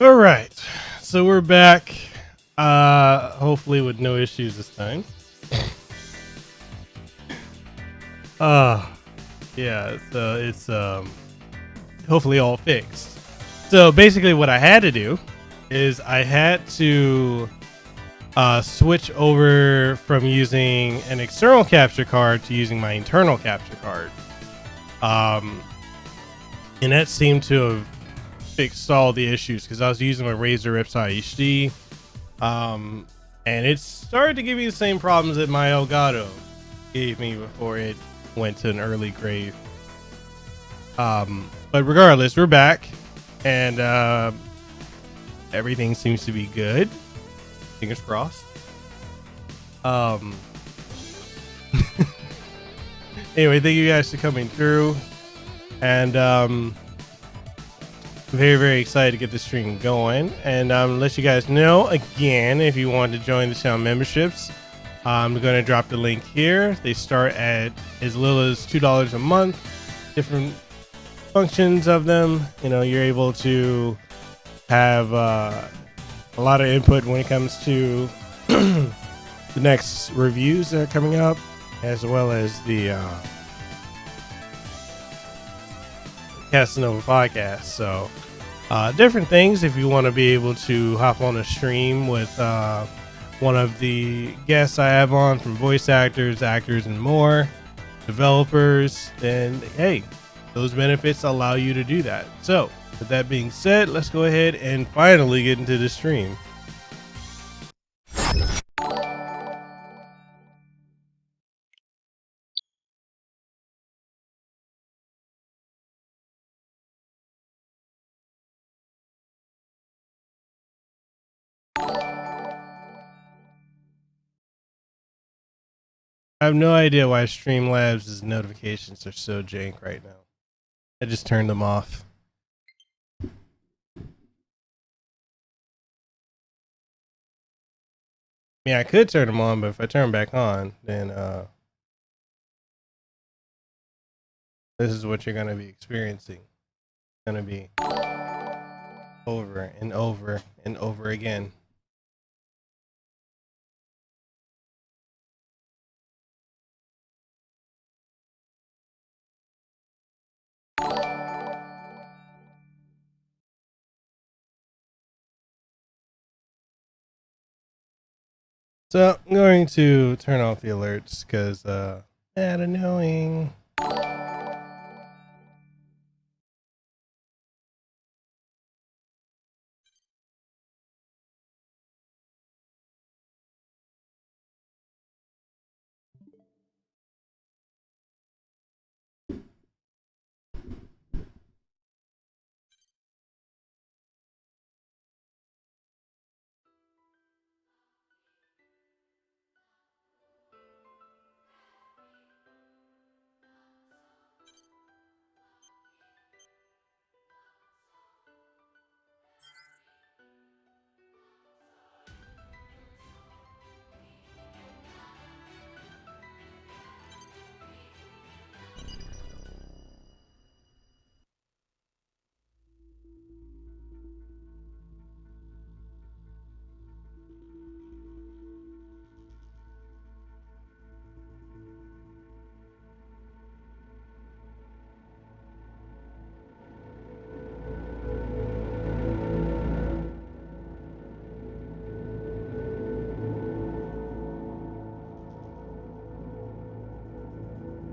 All right, so we're back. Hopefully with no issues this time. Uh yeah, so it's hopefully all fixed. So basically what I had to do is I had to switch over from using an external capture card to using my internal capture card. Um and that seemed to have fixed all the issues because I was using my Razer Ripside HD. And it started to give me the same problems that my Elgato gave me before it went to an early grave. But regardless, we're back, and everything seems to be good. Fingers crossed. Anyway, thank you guys for coming through, and very, very excited to get the stream going. And let you guys know again, if you want to join the channel memberships, I'm going to drop the link here. They start at as little as $2 a month. Different functions of them. You know, you're able to have a lot of input when it comes to the next reviews that are coming up, as well as the Kasanova podcast. So different things if you want to be able to hop on a stream with one of the guests I have on, from voice actors, and more, developers, then hey, those benefits allow you to do that. So with that being said, let's go ahead and finally get into the stream. I have no idea why Streamlabs' notifications are so jank right now. I just turned them off. I mean, I could turn them on, but if I turn them back on, then this is what you're going to be experiencing. It's going to be over and over and over again. So I'm going to turn off the alerts because that annoying.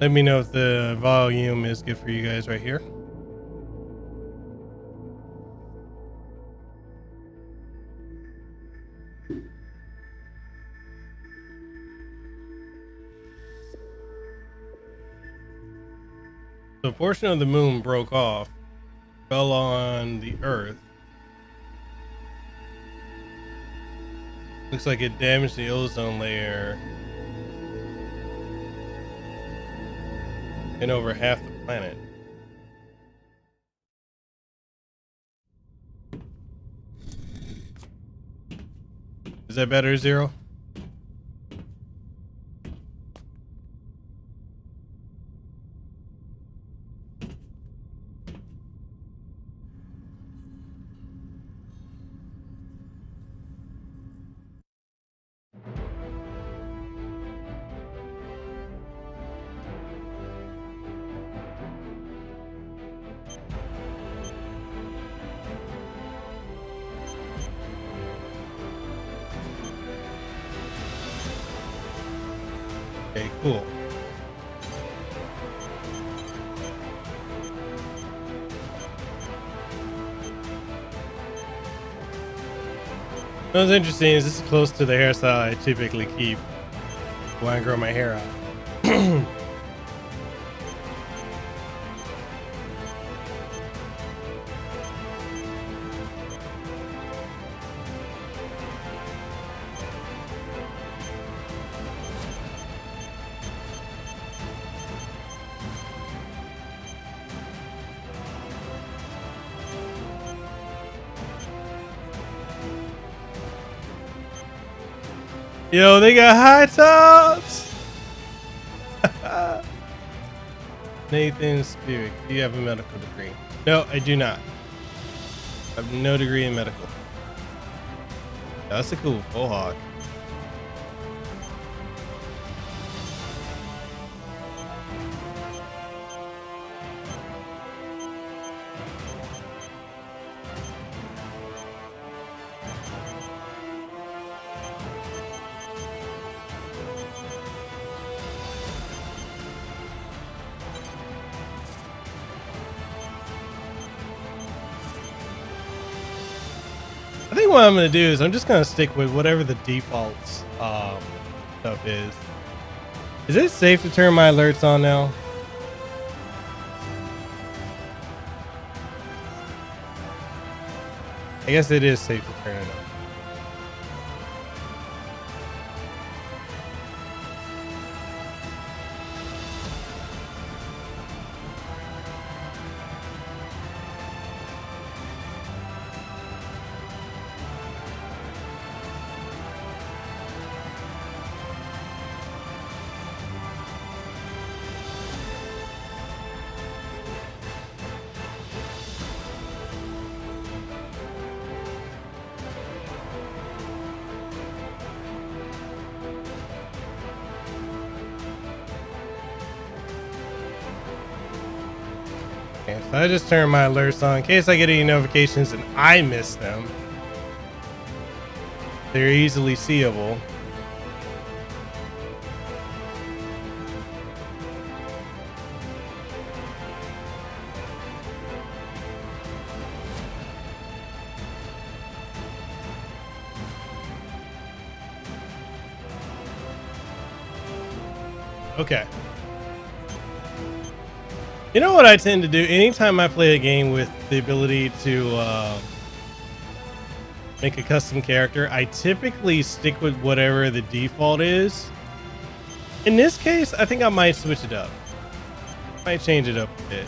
Let me know if the volume is good for you guys right here. So a portion of the moon broke off, fell on the earth. Looks like it damaged the ozone layer and over half the planet. Is that better, Zero? Okay, cool. What's interesting is this is close to the hairstyle I typically keep when I grow my hair out. Yo, they got high tops. Nathan Spirit, do you have a medical degree? No, I do not. I have no degree in medical. That's a cool full hog. I think what I'm going to do is I'm just going to stick with whatever the default stuff is. Is it safe to turn my alerts on now? I guess it is safe to turn it on. So I just turned my alerts on in case I get any notifications and I miss them. They're easily seeable. Okay. You know what I tend to do anytime I play a game with the ability to make a custom character, I typically stick with whatever the default is. In this case, I think I might switch it up. Might change it up a bit.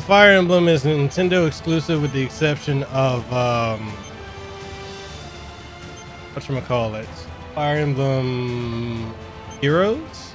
Fire Emblem is a Nintendo exclusive with the exception of whatchamacallit, Fire Emblem Heroes.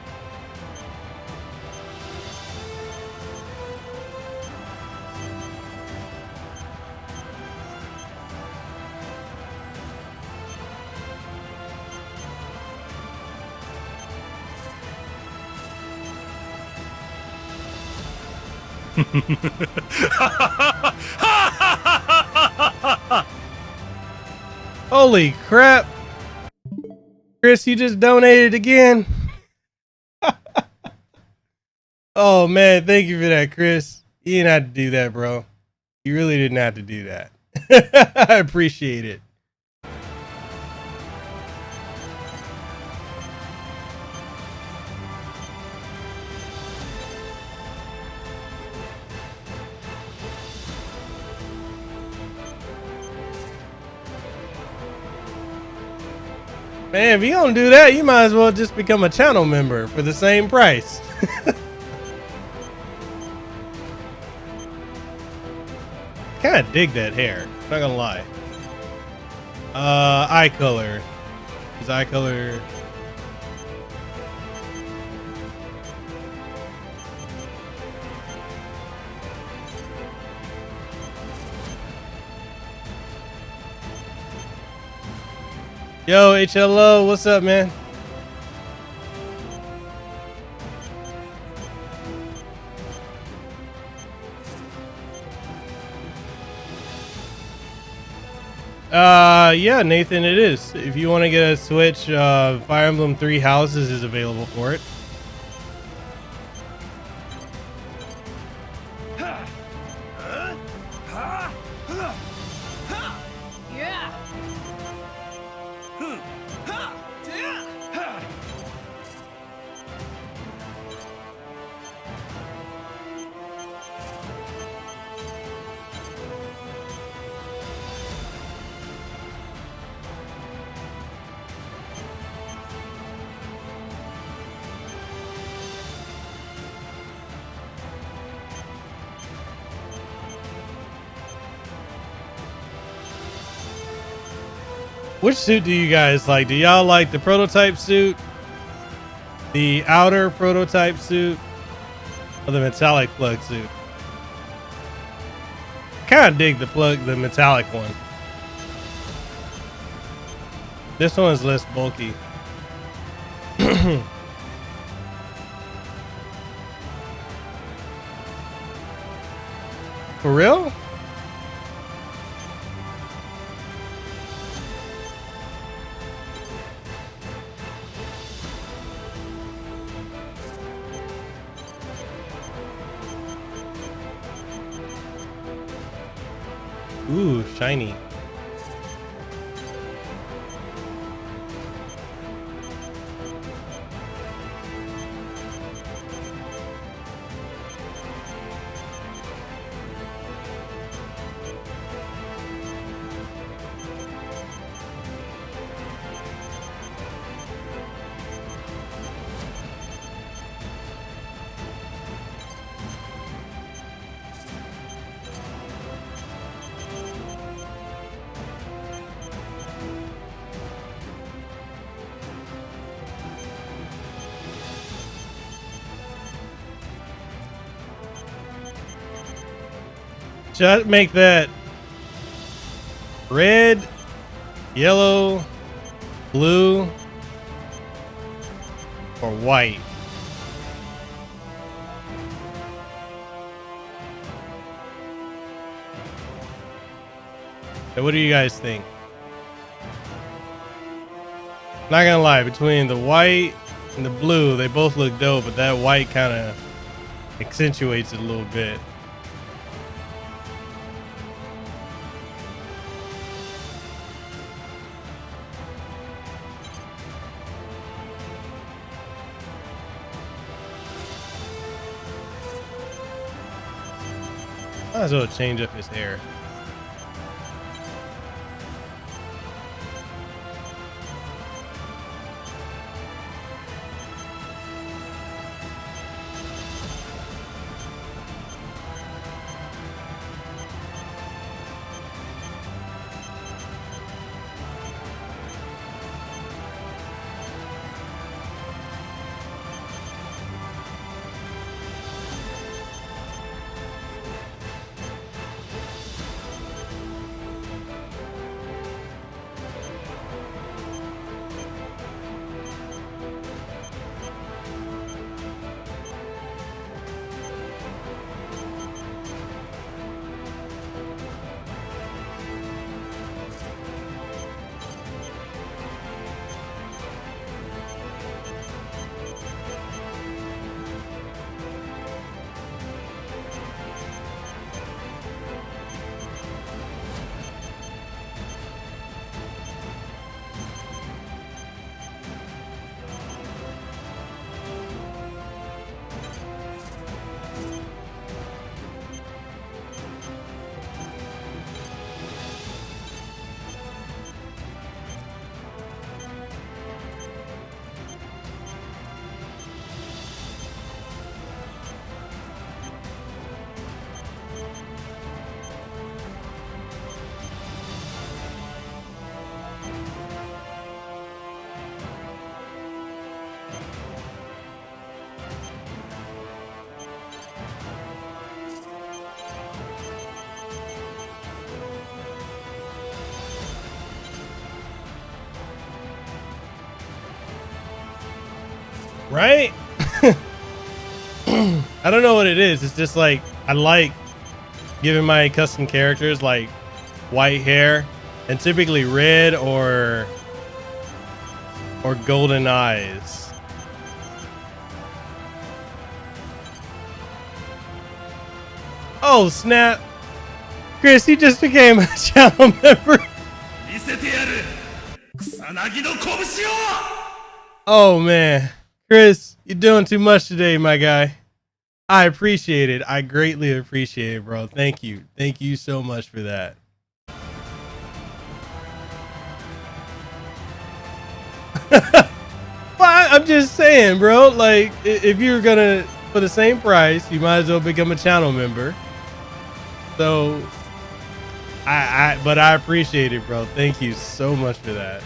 Holy crap, Chris, you just donated again. Oh man, thank you for that, Chris. You didn't have to do that, bro. You really didn't have to do that. I appreciate it. Man, if you don't do that, you might as well just become a channel member for the same price. Kind of dig that hair, not gonna lie. Eye color. His eye color. Yo, HLO, what's up, man? Yeah, Nathan, it is. If you want to get a Switch, Fire Emblem 3 Houses is available for it. Which suit do you guys like? Do y'all like the prototype suit, the outer prototype suit, or the metallic plug suit? Kind of dig the metallic one. This one is less bulky. For real? Ooh, shiny. Should I make that red, yellow, blue, or white? So what do you guys think? Not gonna lie, between the white and the blue, they both look dope, but that white kind of accentuates it a little bit. Might as well change up his hair. Right? I don't know what it is. It's just like I like giving my custom characters like white hair and typically red or golden eyes. Oh snap! Chris, he just became a channel member. Oh man, Chris, you're doing too much today, my guy. I appreciate it. I greatly appreciate it, bro. Thank you. Thank you so much for that. Well, I'm just saying, bro. Like, if you're gonna for the same price, you might as well become a channel member. So, but I appreciate it, bro. Thank you so much for that.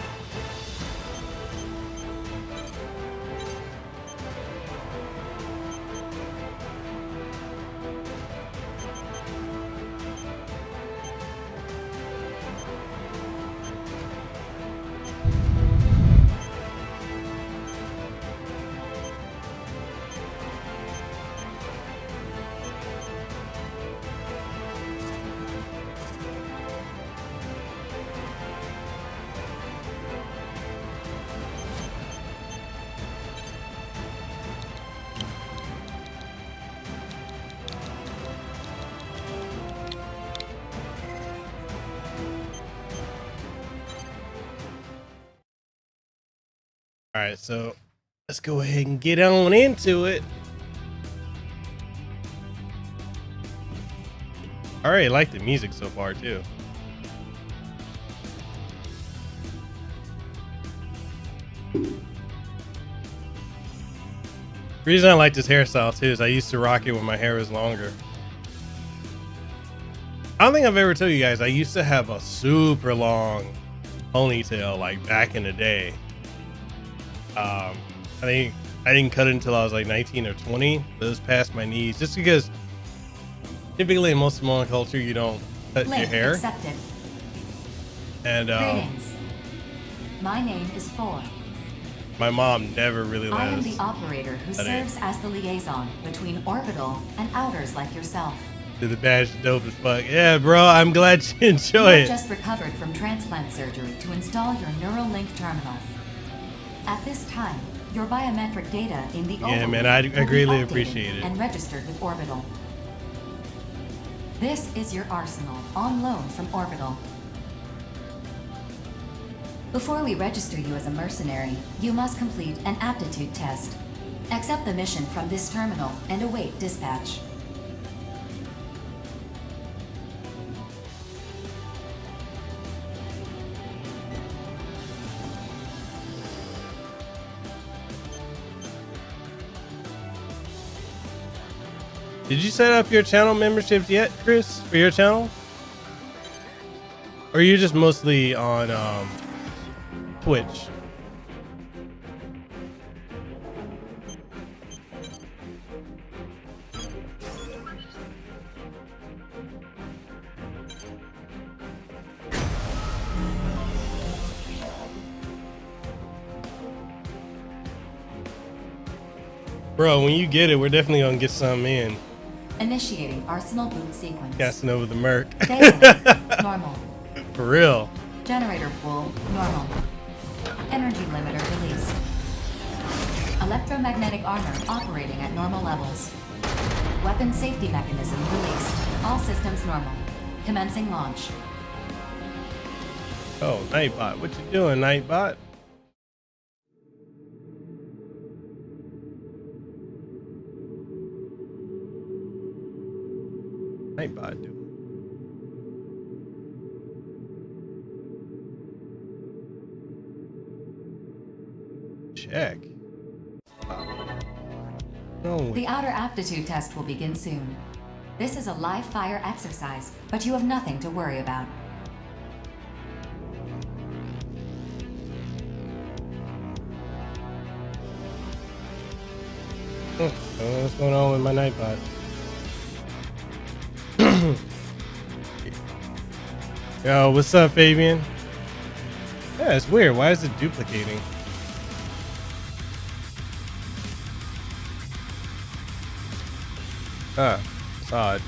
All right, so let's go ahead and get on into it. I already like the music so far too. The reason I like this hairstyle too is I used to rock it when my hair was longer. I don't think I've ever told you guys I used to have a super long ponytail like back in the day. I think I didn't cut it until I was like 19 or 20. But it was past my knees, just because typically in most Samoan culture you don't cut your hair. Accepted. And Greetings. My name is Four. my mom never really let I am us. the operator who serves as the liaison between orbital and outers like yourself. Do the badge dope as fuck. Yeah, bro. I'm glad you enjoy You it. have just recovered from transplant surgery to install your Neuralink terminal. At this time, your biometric data in the Yeah, Oval man, I will be greatly updated appreciate it. and registered with Orbital. This is your arsenal on loan from Orbital. Before we register you as a mercenary, you must complete an aptitude test. Accept the mission from this terminal and await dispatch. Did you set up your channel memberships yet, Chris, for your channel? Or are you just mostly on Twitch? Bro, when you get it, we're definitely gonna get some in. Initiating arsenal boot sequence. Kasanova the Merc. Daemon, normal. For real. Generator pool, normal. Energy limiter released. Electromagnetic armor operating at normal levels. Weapon safety mechanism released. All systems normal. Commencing launch. Oh, Nightbot. What you doing, Nightbot? Nightbot doing? Check. No. The outer aptitude test will begin soon. This is a live fire exercise, but you have nothing to worry about. What's going on with my Nightbot? Yo, what's up, Fabian? Yeah, it's weird. Why is it duplicating? Ah, it's odd.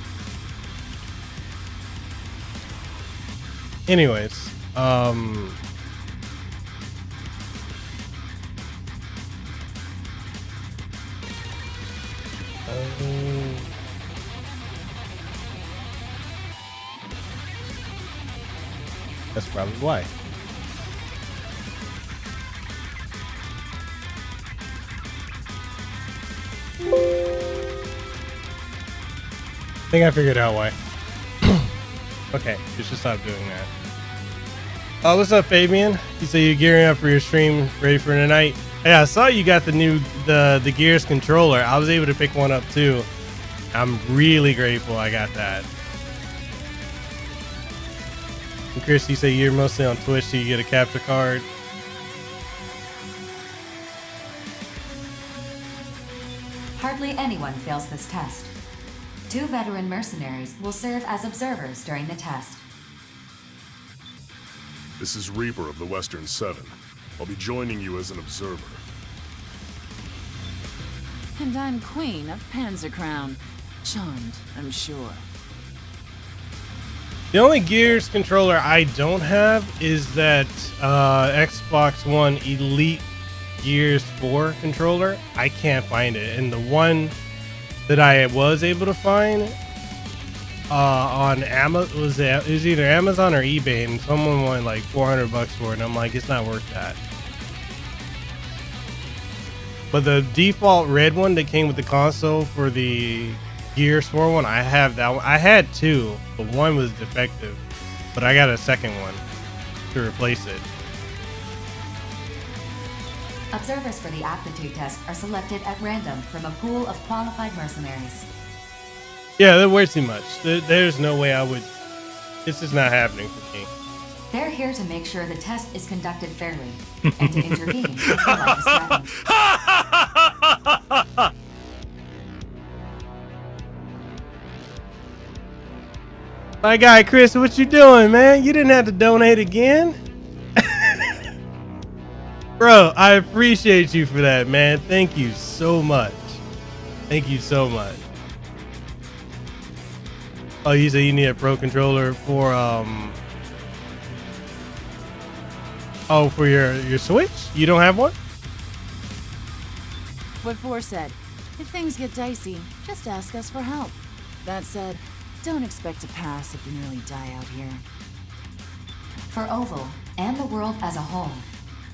Anyways, that's probably why. I think I figured out why. Okay, you should stop doing that. Oh, what's up, Fabian? You say you're gearing up for your stream, ready for tonight? Yeah, I saw you got the new the Gears controller. I was able to pick one up too. I'm really grateful I got that. And Chris, you say you're mostly on Twitch, so you get a capture card. Hardly anyone fails this test. 2 veteran mercenaries will serve as observers during the test. This is Reaper of the Western Seven. I'll be joining you as an observer. And I'm Queen of Panzercrown. Charmed, I'm sure. The only Gears controller I don't have is that Xbox One Elite Gears 4 controller. I can't find it, and the one that I was able to find on Amazon was either Amazon or eBay, and someone wanted like $400 for it, and I'm like, it's not worth that. But the default red one that came with the console for the Gears 4 one, I have that one. I had 2, but one was defective, but I got a second one to replace it. Observers for the aptitude test are selected at random from a pool of qualified mercenaries. Yeah, that way too much. There's no way I would. This is not happening for me. They're here to make sure the test is conducted fairly and to intervene if your life is threatened. My guy Chris, what you doing, man? You didn't have to donate again. Bro, I appreciate you for that, man. Thank you so much. Thank you so much. Oh, you say you need a pro controller for oh, for your Switch? You don't have one? What Four said. If things get dicey, just ask us for help. That said, don't expect to pass if you nearly die out here. For Oval and the world as a whole,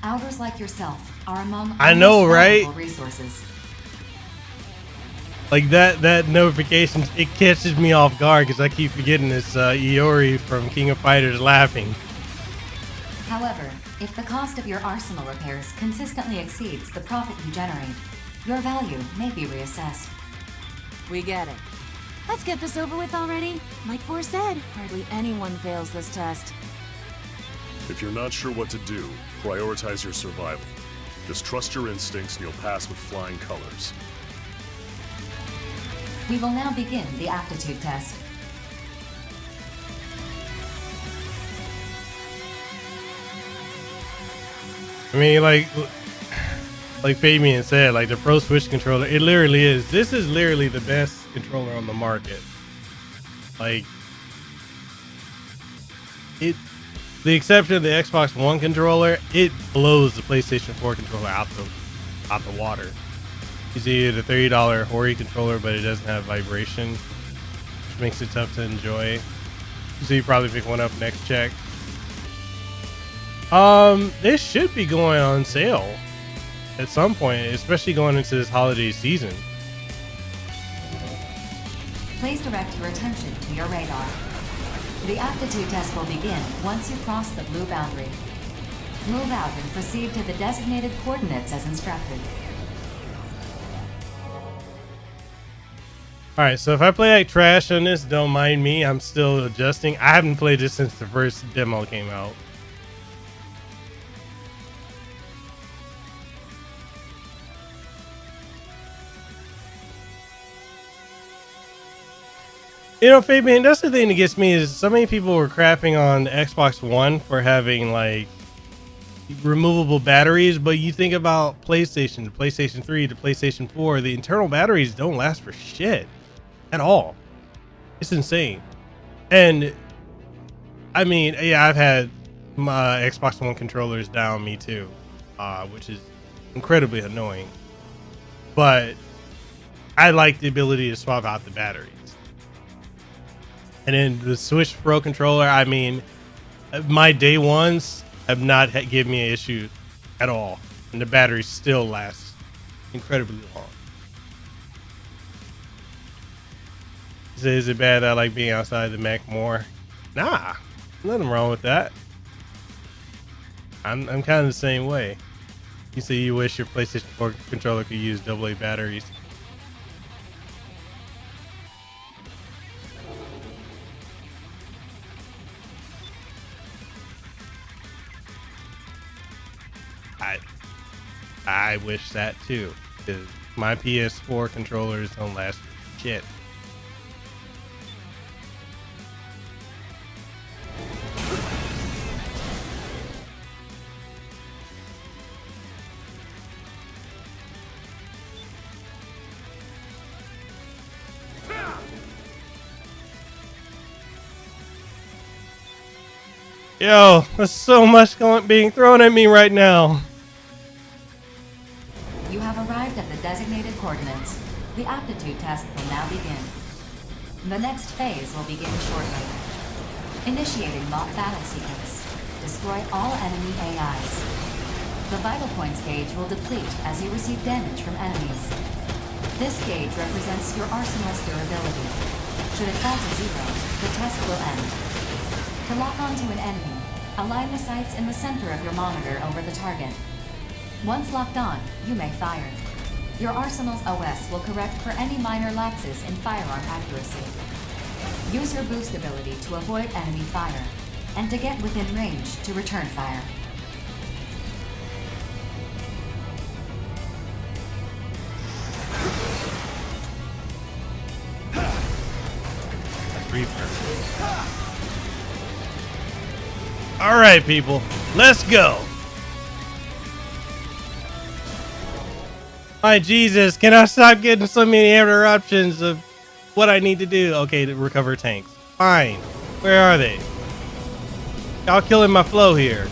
outers like yourself are among I know, right? resources. Like that notification, it catches me off guard because I keep forgetting it's Iori from King of Fighters laughing. However, if the cost of your arsenal repairs consistently exceeds the profit you generate, your value may be reassessed. We get it. Let's get this over with already. Like Four said, hardly anyone fails this test. If you're not sure what to do, prioritize your survival. Just trust your instincts and you'll pass with flying colors. We will now begin the aptitude test. I mean, like Fabian said, like the Pro Switch controller, it literally is. This is literally the best controller on the market. Like, the exception of the Xbox One controller, it blows the PlayStation 4 controller out the water. You see the $30 Hori controller, but it doesn't have vibration, which makes it tough to enjoy. So you probably pick one up next check. This should be going on sale at some point, especially going into this holiday season. Please direct your attention to your radar. The aptitude test will begin once you cross the blue boundary. Move out and proceed to the designated coordinates as instructed. Alright, so if I play like trash on this, don't mind me. I'm still adjusting. I haven't played this since the first demo came out. You know, Fabian, that's the thing that gets me is so many people were crapping on the Xbox One for having like removable batteries, but you think about PlayStation, the PlayStation 3, the PlayStation 4, the internal batteries don't last for shit. at all. It's insane. And I mean, yeah, I've had my Xbox One controllers down me too, which is incredibly annoying. But I like the ability to swap out the batteries. And then the Switch Pro controller, I mean, my day ones have not given me an issue at all. And the battery still lasts incredibly long. Is it bad that I like being outside the Mac more? Nah, nothing wrong with that. I'm kind of the same way. You say you wish your PlayStation 4 controller could use AA batteries. I wish that too, because my PS4 controllers don't last for shit. Yo, there's so much being thrown at me right now. You have arrived at the designated coordinates. The aptitude test will now begin. The next phase will begin shortly. Initiating mock battle sequence. Destroy all enemy AIs. The vital points gauge will deplete as you receive damage from enemies. This gauge represents your arsenal's durability. Should it fall to zero, the test will end. To lock onto an enemy, align the sights in the center of your monitor over the target. Once locked on, you may fire. Your arsenal's OS will correct for any minor lapses in firearm accuracy. Use your boost ability to avoid enemy fire, and to get within range to return fire. Reaper. All right, people, let's go. My Jesus, can I stop getting so many interruptions of what I need to do? Okay, to recover tanks. Fine. Where are they? Y'all killing my flow here.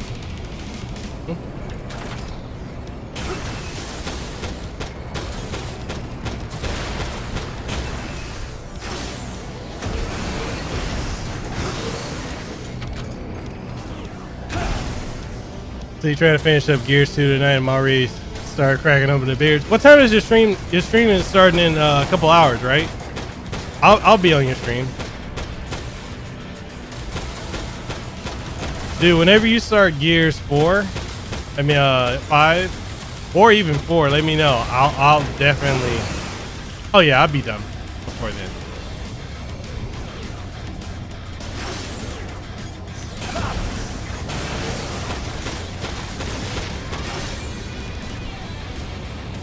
So you're trying to finish up Gears 2 tonight. I'm already started cracking open the beers. What time is your stream? Your stream is starting in a couple hours, right? I'll be on your stream. Dude, whenever you start Gears 4, 5, or even 4, let me know. I'll definitely. Oh yeah, I'll be done before then.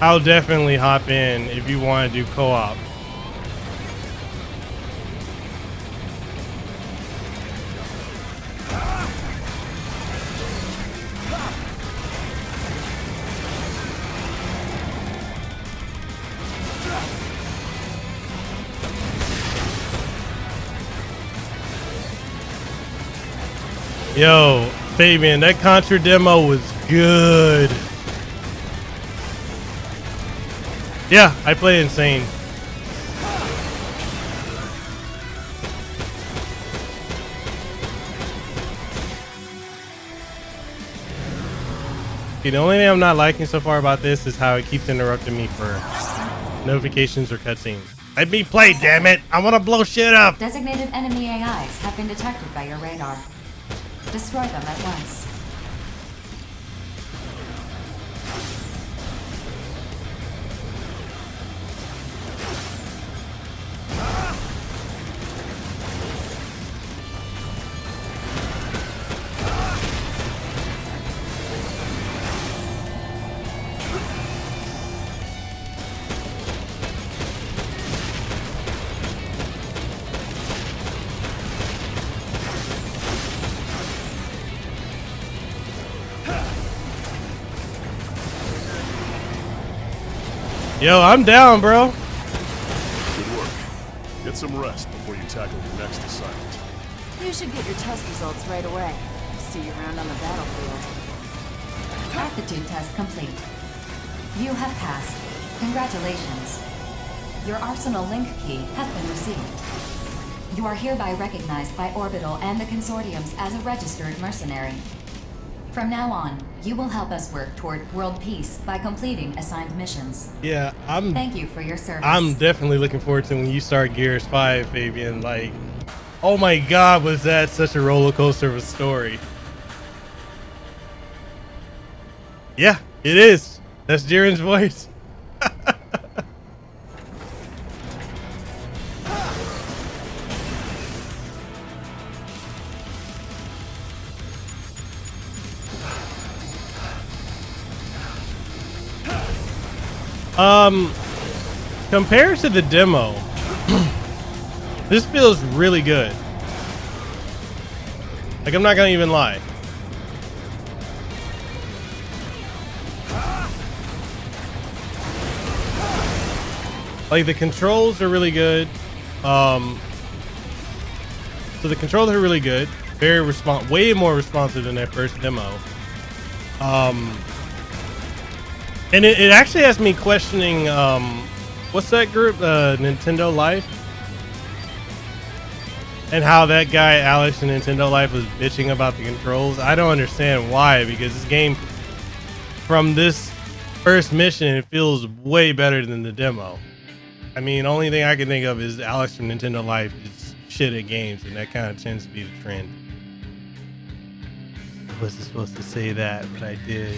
I'll definitely hop in if you want to do co-op. Yo, Fabian, that Contra demo was good. Yeah, I play Insane. See, the only thing I'm not liking so far about this is how it keeps interrupting me for notifications or cutscenes. Let me play, damn it! I want to blow shit up! Designated enemy AIs have been detected by your radar. Destroy them at once. Good Yo, I'm down, bro. work. Get Get some rest before you tackle your next assignment. You should get your test results right away. See you around on the battlefield. Aptitude test complete. You have passed. Congratulations. Your Arsenal link key has been received. You are hereby recognized by Orbital and the Consortiums as a registered mercenary. From now on, you will help us work toward world peace by completing assigned missions. Yeah, Thank you for your service. I'm definitely looking forward to when you start Gears 5, Fabian. Like, oh my god, was that such a roller coaster of a story. Yeah, it is. That's Jiren's voice. Compared to the demo, this feels really good. Like, I'm not gonna even lie. Like, the controls are really good. So the controls are really good. Very way more responsive than that first demo. And it actually has me questioning, what's that group? Nintendo Life? And how that guy, Alex in Nintendo Life, was bitching about the controls. I don't understand why, because this game, from this first mission, it feels way better than the demo. I mean, only thing I can think of is Alex from Nintendo Life is shit at games, and that kind of tends to be the trend. I wasn't supposed to say that, but I did.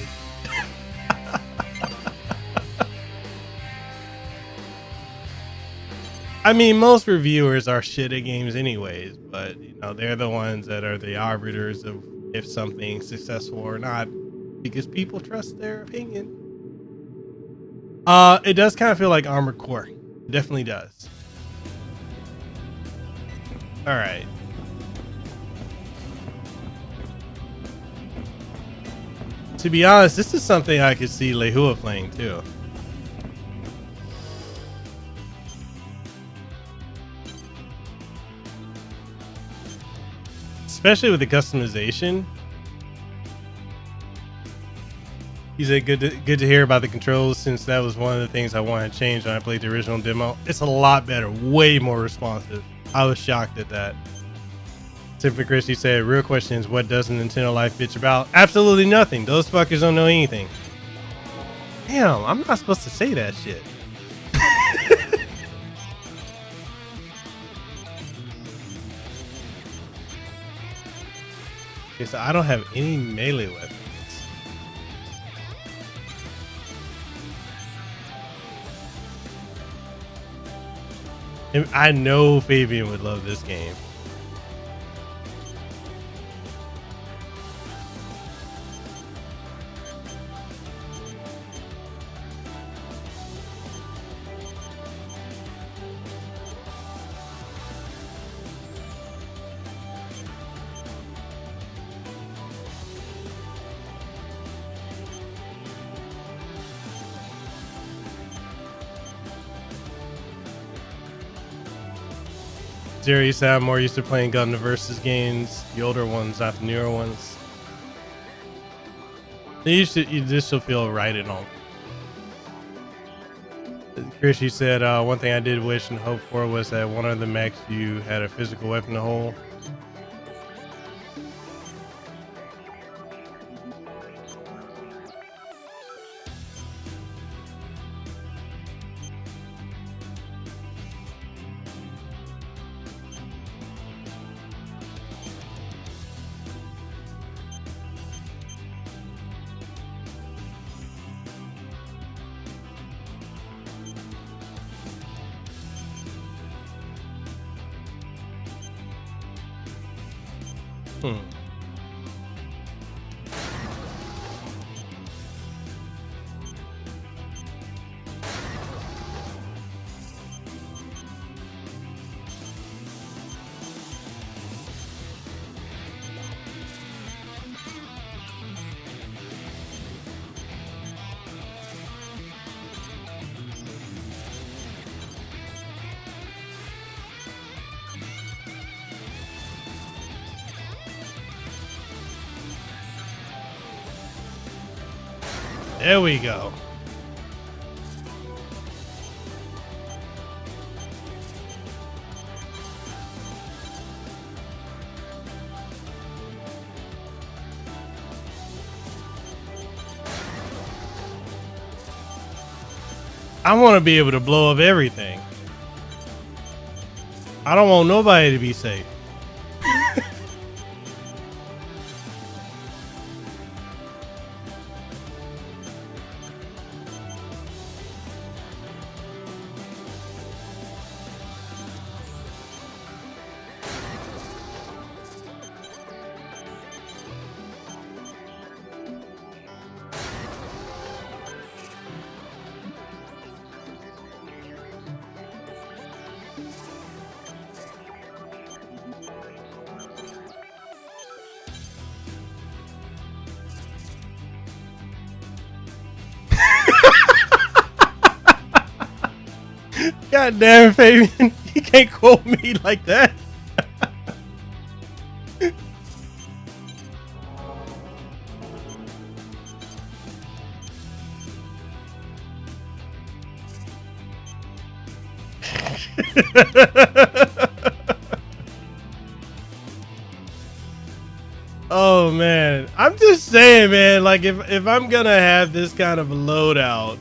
I mean, most reviewers are shit at games anyways, but you know, they're the ones that are the arbiters of if something's successful or not, because people trust their opinion. It does kind of feel like Armored Core. It definitely does. All right. To be honest, this is something I could see Lehua playing too. Especially with the customization. He said good to hear about the controls, since that was one of the things I wanted to change when I played the original demo. It's a lot better, way more responsive. I was shocked at that. Timothy Christie said, real question is, what does Nintendo Life bitch about? Absolutely nothing. Those fuckers don't know anything. Damn, I'm not supposed to say that shit. Okay, so I don't have any melee weapons. And I know Fabian would love this game. Jerry said I'm more used to playing Gundam Versus games, the older ones, not the newer ones. You just will feel right at home. Chris, you said one thing I did wish and hope for was that one of the mechs you had a physical weapon to hold. There we go. I want to be able to blow up everything. I don't want nobody to be safe. God damn, Fabian. You can't quote me like that. Oh man, I'm just saying, man, like if I'm gonna have this kind of loadout,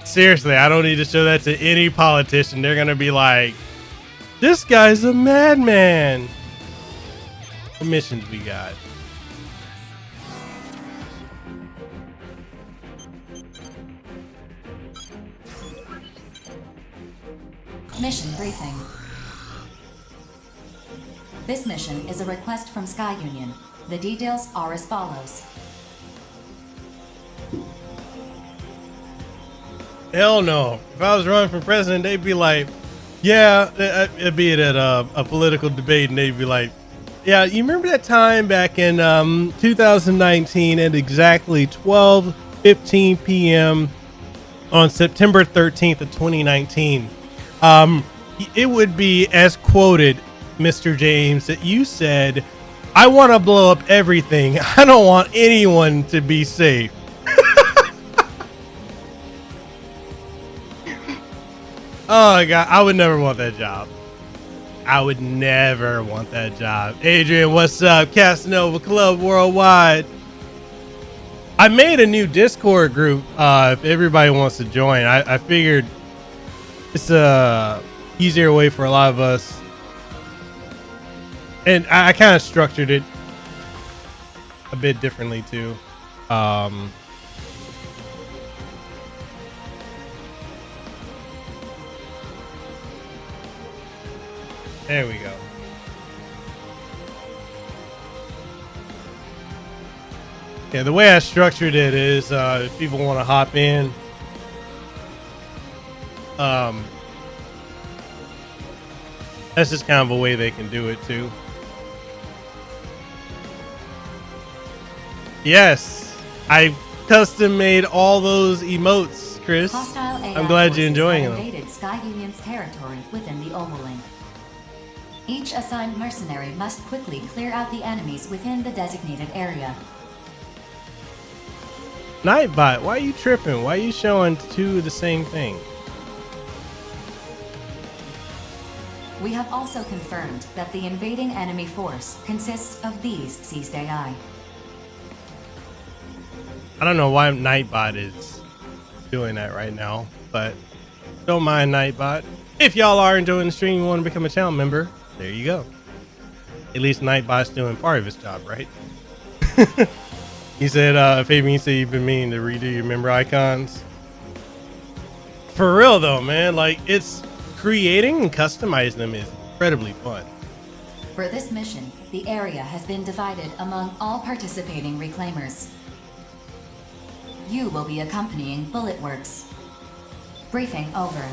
seriously, I don't need to show that to any politician. They're gonna be like, this guy's a madman. What missions we got? Mission briefing. This mission is a request from Sky Union. The details are as follows. Hell no. If I was running for president, they'd be like, yeah, it'd be at a political debate, and they'd be like, yeah, you remember that time back in 2019 at exactly 12:15 p.m. on September 13th of 2019. It would be as quoted, Mr. James, that you said, I want to blow up everything. I don't want anyone to be safe. Oh God, I would never want that job. I would never want that job. Adrian, what's up? Kasanova Club Worldwide. I made a new Discord group. If everybody wants to join, I figured it's a easier way for a lot of us. And I kind of structured it a bit differently too. There we go. Yeah, the way I structured it is if people want to hop in, that's just kind of a way they can do it too. Yes, I custom made all those emotes, Chris. I'm glad you're enjoying them. Invaded Sky Union's territory within the Overlink. Each assigned mercenary must quickly clear out the enemies within the designated area. Nightbot, why are you tripping? Why are you showing two of the same thing? We have also confirmed that the invading enemy force consists of these seized AI. I don't know why Nightbot is doing that right now, but don't mind Nightbot. If y'all are enjoying the stream, you want to become a channel member, there you go. At least Nightbot's doing part of his job, right? He said, Fabian said you've been meaning to redo your member icons. For real though, man, like it's creating and customizing them is incredibly fun. For this mission, the area has been divided among all participating reclaimers. You will be accompanying Bullet Works. Briefing over.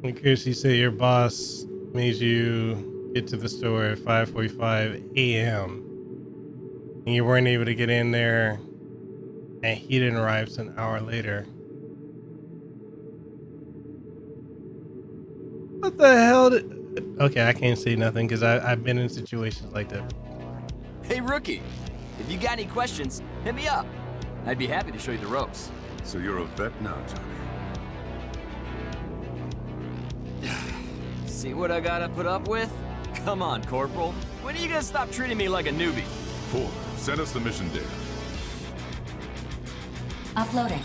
And Chris, you say your boss made you get to the store at 5:45 a.m. and you weren't able to get in there, and he didn't arrive till an hour later. What the hell? Okay, I can't say nothing because I've been in situations like that. Hey, rookie. If you got any questions, hit me up. I'd be happy to show you the ropes. So you're a vet now, Johnny. See what I gotta put up with? Come on, Corporal. When are you gonna stop treating me like a newbie? 4. Send us the mission data. Uploading.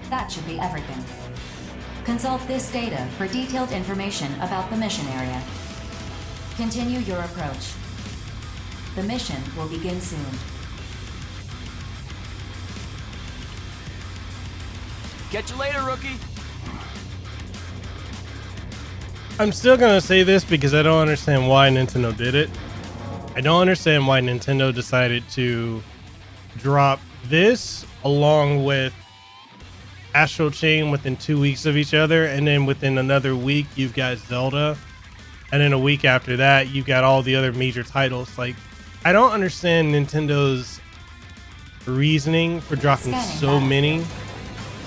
That should be everything. Consult this data for detailed information about the mission area. Continue your approach. The mission will begin soon. Catch you later, rookie. I'm still gonna say this because I don't understand why Nintendo did it. I don't understand why Nintendo decided to drop this along with Astral Chain within 2 weeks of each other, and then within another week you've got Zelda, and then a week after that you've got all the other major titles. Like, I don't understand Nintendo's reasoning for dropping so many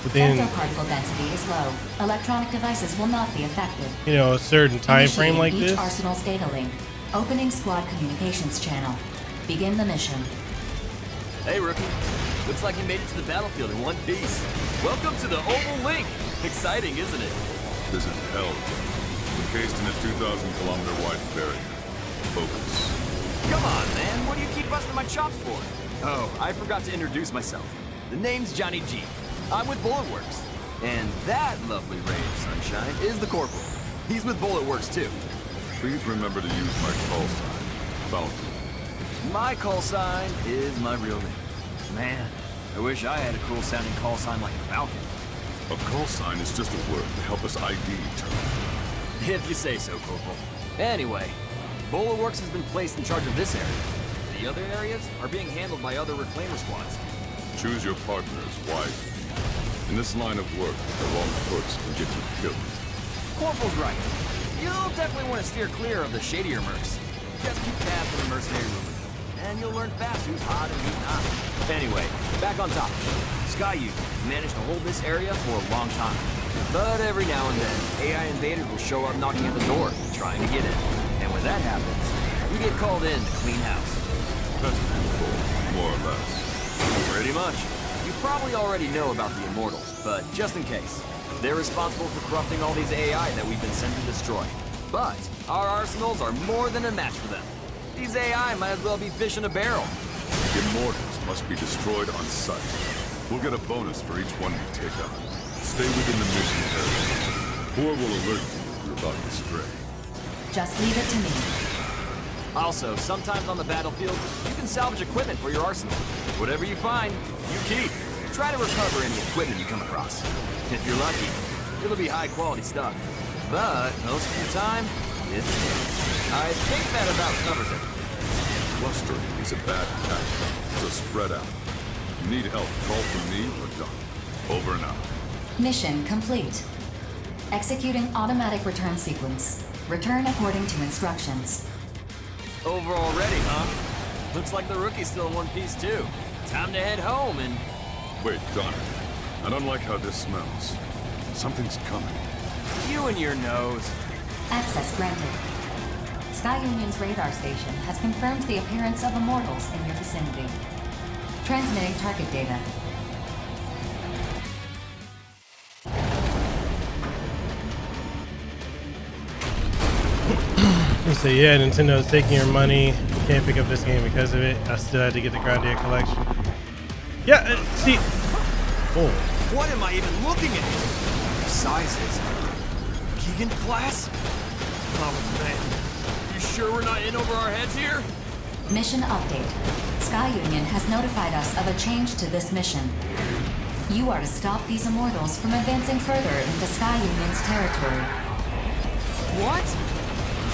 within, Femtoparticle density is low. Electronic devices will not be affected. you know, a certain time frame like Initiating each this. Arsenal's data link. Opening squad communications channel. Begin the mission. Hey, rookie. Looks like you made it to the battlefield in one piece. Welcome to the Oval Link. Exciting, isn't it? This is hell. Encased in a 2,000-kilometer wide barrier. Focus. Come on, man. What do you keep busting my chops for? Oh, I forgot to introduce myself. The name's Johnny G. I'm with Bulletworks. And that lovely ray of sunshine is the Corporal. He's with Bulletworks, too. Please remember to use my call sign. Falcon. My call sign is my real name. Man, I wish I had a cool sounding call sign like Falcon. A call sign is just a word to help us ID each other. If you say so, Corporal. Anyway, Bulletworks has been placed in charge of this area. The other areas are being handled by other Reclaimer squads. Choose your partners wisely. In this line of work, the wrong hooks can get you killed. Corporal's right. You'll definitely want to steer clear of the shadier mercs. Just keep tabs on the mercenary rumors, and you'll learn fast who's hot and who's not. Anyway, back on top. Sky Youth managed to hold this area for a long time. But every now and then, AI invaders will show up knocking at the door, trying to get in. And when that happens, you get called in to clean house. Pest control, more or less. Pretty much. You probably already know about the Immortals, but just in case. They're responsible for corrupting all these AI that we've been sent to destroy. But our arsenals are more than a match for them. These AI might as well be fish in a barrel. Immortals must be destroyed on sight. We'll get a bonus for each one we take out. Stay within the mission area. Or will alert you if you're about to stray. Just leave it to me. Also, sometimes on the battlefield, you can salvage equipment for your arsenal. Whatever you find, you keep. Try to recover any equipment you come across. If you're lucky, it'll be high-quality stuff. But most of the time, it's... I think that about covers it. Clustering is a bad tactic, so spread out. If you need help, call for me or Doc. Over and out. Mission complete. Executing automatic return sequence. Return according to instructions. Over already, huh? Looks like the rookie's still in one piece, too. Time to head home and... Wait, Donner. I don't like how this smells. Something's coming. You and your nose. Access granted. Sky Union's radar station has confirmed the appearance of immortals in your vicinity. Transmitting target data. So yeah, Nintendo's taking your money. You can't pick up this game because of it. I still had to get the Grandia collection. Yeah, see. Oh. What am I even looking at? Sizes. Keegan class? Oh man. You sure we're not in over our heads here? Mission update. Sky Union has notified us of a change to this mission. You are to stop these immortals from advancing further into Sky Union's territory. What?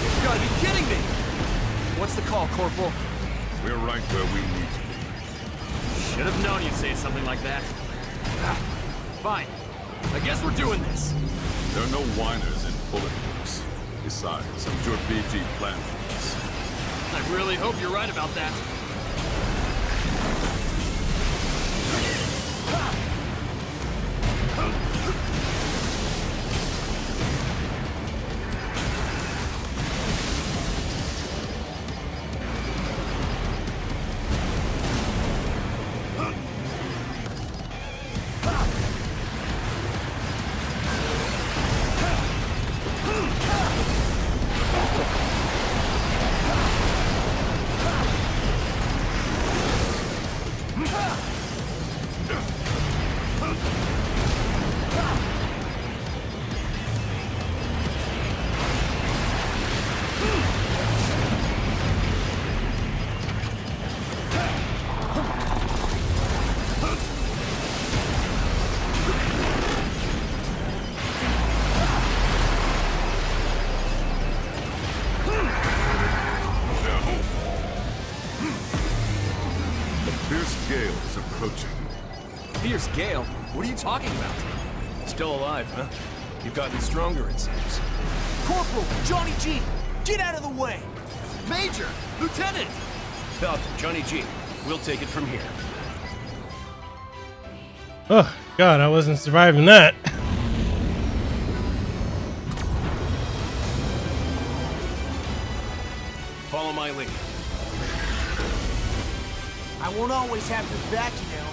You've got to be kidding me! What's the call, Corporal? We're right where we need to be. Should have known you'd say something like that. Fine. I guess we're doing this. There are no whiners in bullet works. Besides, I'm sure BG planned for this. I really hope you're right about that. Fierce Gale is approaching. Fierce Gale? What are you talking about? Still alive, huh? You've gotten stronger, it seems. Corporal, Johnny G, get out of the way! Major! Lieutenant! Falcon, Johnny G. We'll take it from here. Oh, God, I wasn't surviving that. Follow my lead. I won't always have your back, you know.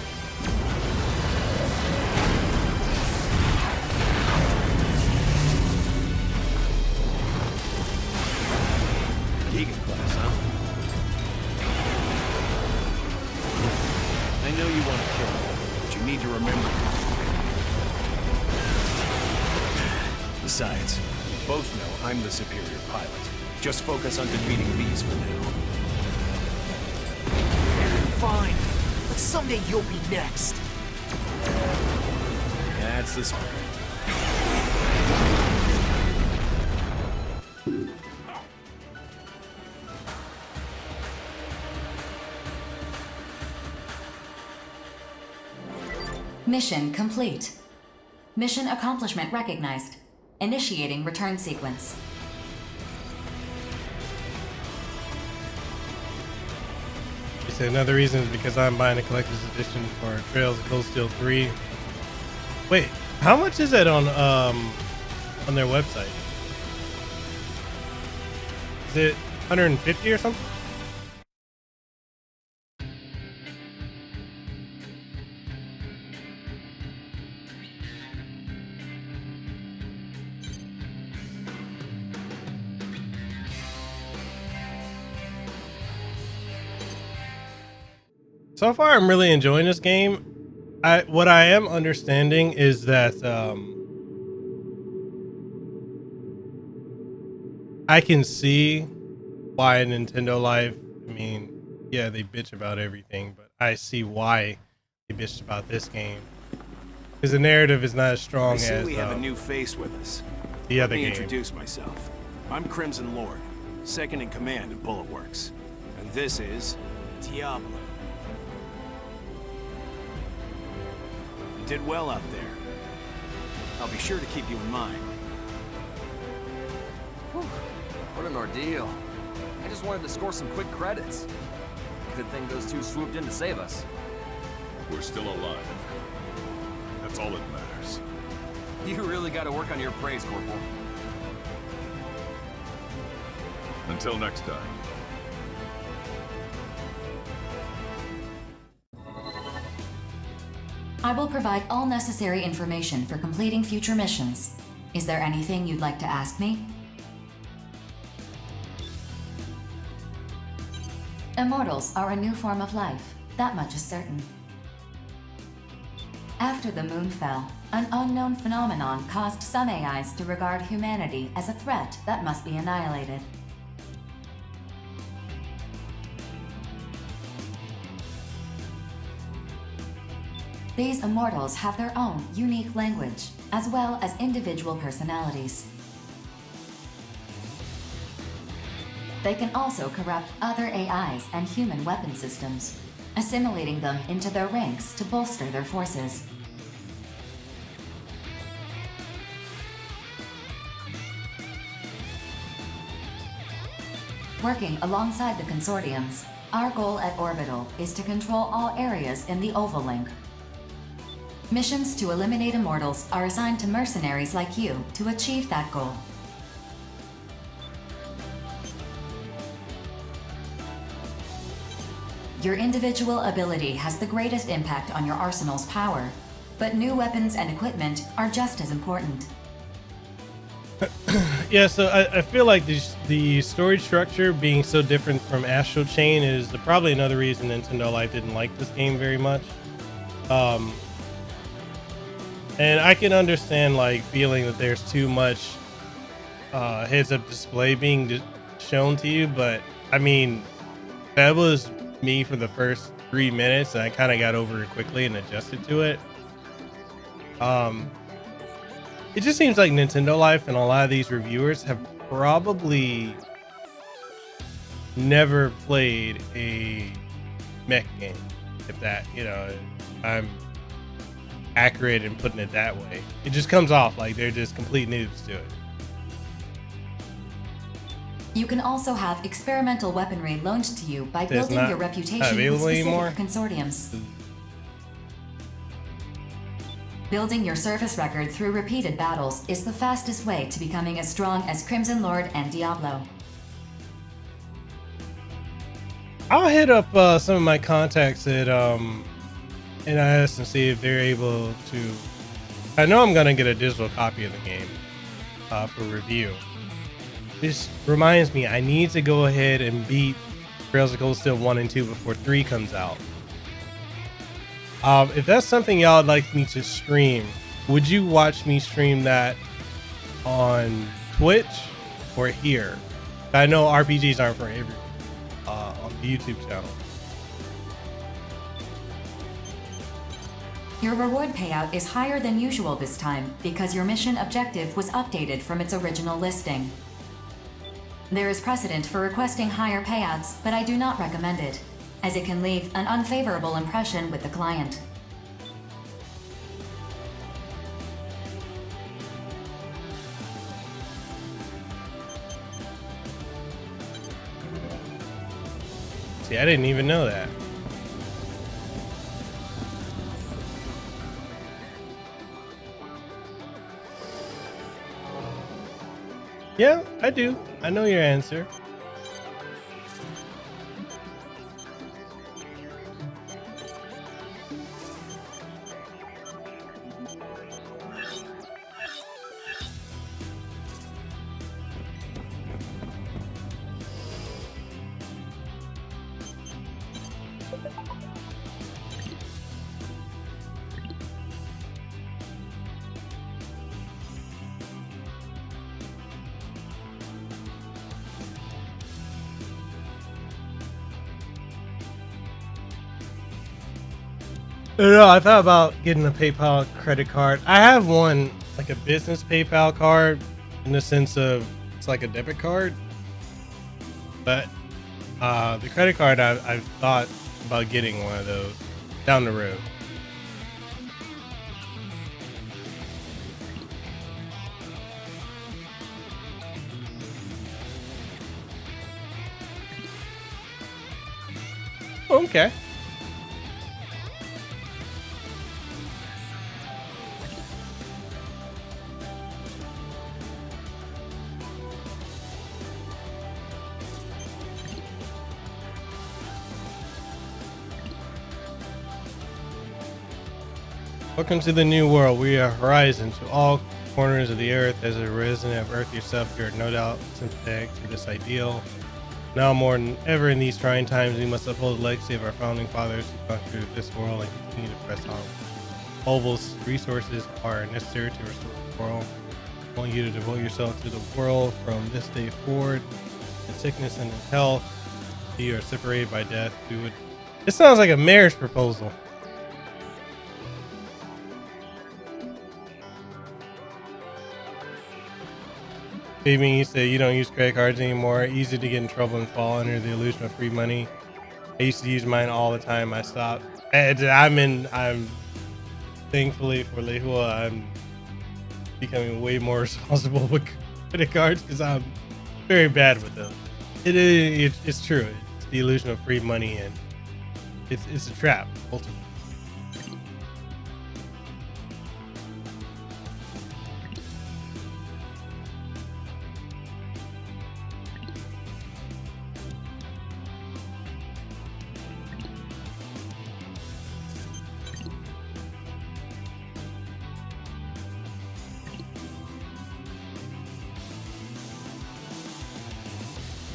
Deacon class, huh? I know you want to kill me, but you need to remember. Besides, we both know I'm the superior pilot. Just focus on defeating these for now. Fine, but someday you'll be next. That's the spirit. Mission complete. Mission accomplishment recognized. Initiating return sequence. So another reason is because I'm buying a collector's edition for Trails of Cold Steel 3. Wait, how much is it on their website? Is it 150 or something? So far, I'm really enjoying this game. What I am understanding is that I can see why Nintendo Life. I mean, yeah, they bitch about everything, but I see why they bitched about this game because the narrative is not as strong I see as we have a new face with us. the other Let me game. introduce myself. I'm Crimson Lord, second in command of Bullet Works, and this is Diablo. You did well out there. I'll be sure to keep you in mind. What an ordeal. I just wanted to score some quick credits. Good thing those two swooped in to save us. We're still alive. That's all that matters. You really got to work on your praise, Corporal. Until next time. I will provide all necessary information for completing future missions. Is there anything you'd like to ask me? Immortals are a new form of life. That much is certain. After the moon fell, an unknown phenomenon caused some AIs to regard humanity as a threat that must be annihilated. These immortals have their own unique language, as well as individual personalities. They can also corrupt other AIs and human weapon systems, assimilating them into their ranks to bolster their forces. Working alongside the consortiums, our goal at Orbital is to control all areas in the Oval Link. Missions to eliminate Immortals are assigned to mercenaries like you to achieve that goal. Your individual ability has the greatest impact on your arsenal's power, but new weapons and equipment are just as important. Yeah, so I feel like the story structure being so different from Astral Chain is probably another reason Nintendo Life didn't like this game very much. And I can understand like feeling that there's too much heads-up display being shown to you, but I mean, that was me for the first 3 minutes, and I kind of got over it quickly and adjusted to it. It just seems like Nintendo Life and a lot of these reviewers have probably never played a mech game, if that, you know, I'm accurate in putting it that way. It just comes off like they're just complete noobs to it. You can also have experimental weaponry loaned to you by building your reputation with available specific anymore? consortiums. Building your service record through repeated battles is the fastest way to becoming as strong as Crimson Lord and Diablo. I'll hit up some of my contacts at NIS and see if they're able to. I know I'm gonna get a digital copy of the game for review. This reminds me, I need to go ahead and beat Trails of Cold Steel 1 and 2 before 3 comes out. If that's something y'all would like me to stream, would you watch me stream that on Twitch or here? I know RPGs aren't for everyone on the YouTube channel. Your reward payout is higher than usual this time because your mission objective was updated from its original listing. There is precedent for requesting higher payouts, but I do not recommend it, as it can leave an unfavorable impression with the client. See, I didn't even know that. Yeah, I do. I know your answer. No, I thought about getting a PayPal credit card. I have one, like a business PayPal card, in the sense of it's like a debit card. But the credit card, I've thought about getting one of those down the road. Okay. Welcome to the new world. We are horizon to all corners of the earth. As a resident of Earth yourself, you are no doubt sympathetic to this ideal. Now more than ever in these trying times, we must uphold the legacy of our founding fathers who conquered this world and continue to press on. Oval's resources are necessary to restore the world. I want you to devote yourself to the world from this day forward. In sickness and in health, you are separated by death. This sounds like a marriage proposal. Daemon, you say you don't use credit cards anymore. Easy to get in trouble and fall under the illusion of free money. I used to use mine all the time. I stopped. And I'm thankfully for Lehua, I'm becoming way more responsible with credit cards because I'm very bad with them. It's true. It's the illusion of free money, and it's a trap ultimately.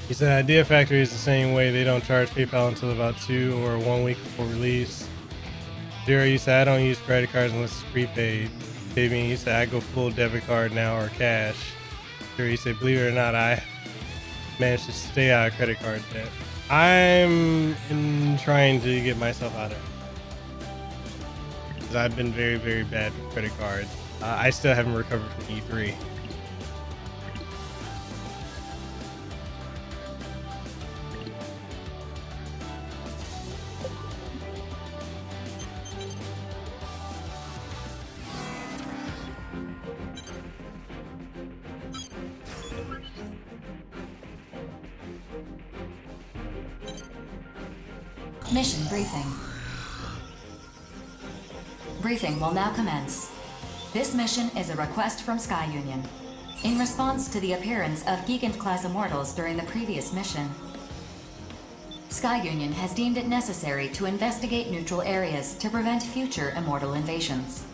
He said Idea Factory is the same way. They don't charge PayPal until about 2 or 1 week before release. Zero, you said I don't use credit cards unless it's prepaid. Baby, you said I go full debit card now or cash. Zero, you said believe it or not, I managed to stay out of credit card debt. I'm trying to get myself out of it. Because I've been very, very bad with credit cards. I still haven't recovered from E3. Mission briefing. Briefing will now commence. This mission is a request from Sky Union. In response to the appearance of Gigant-class immortals during the previous mission, Sky Union has deemed it necessary to investigate neutral areas to prevent future immortal invasions.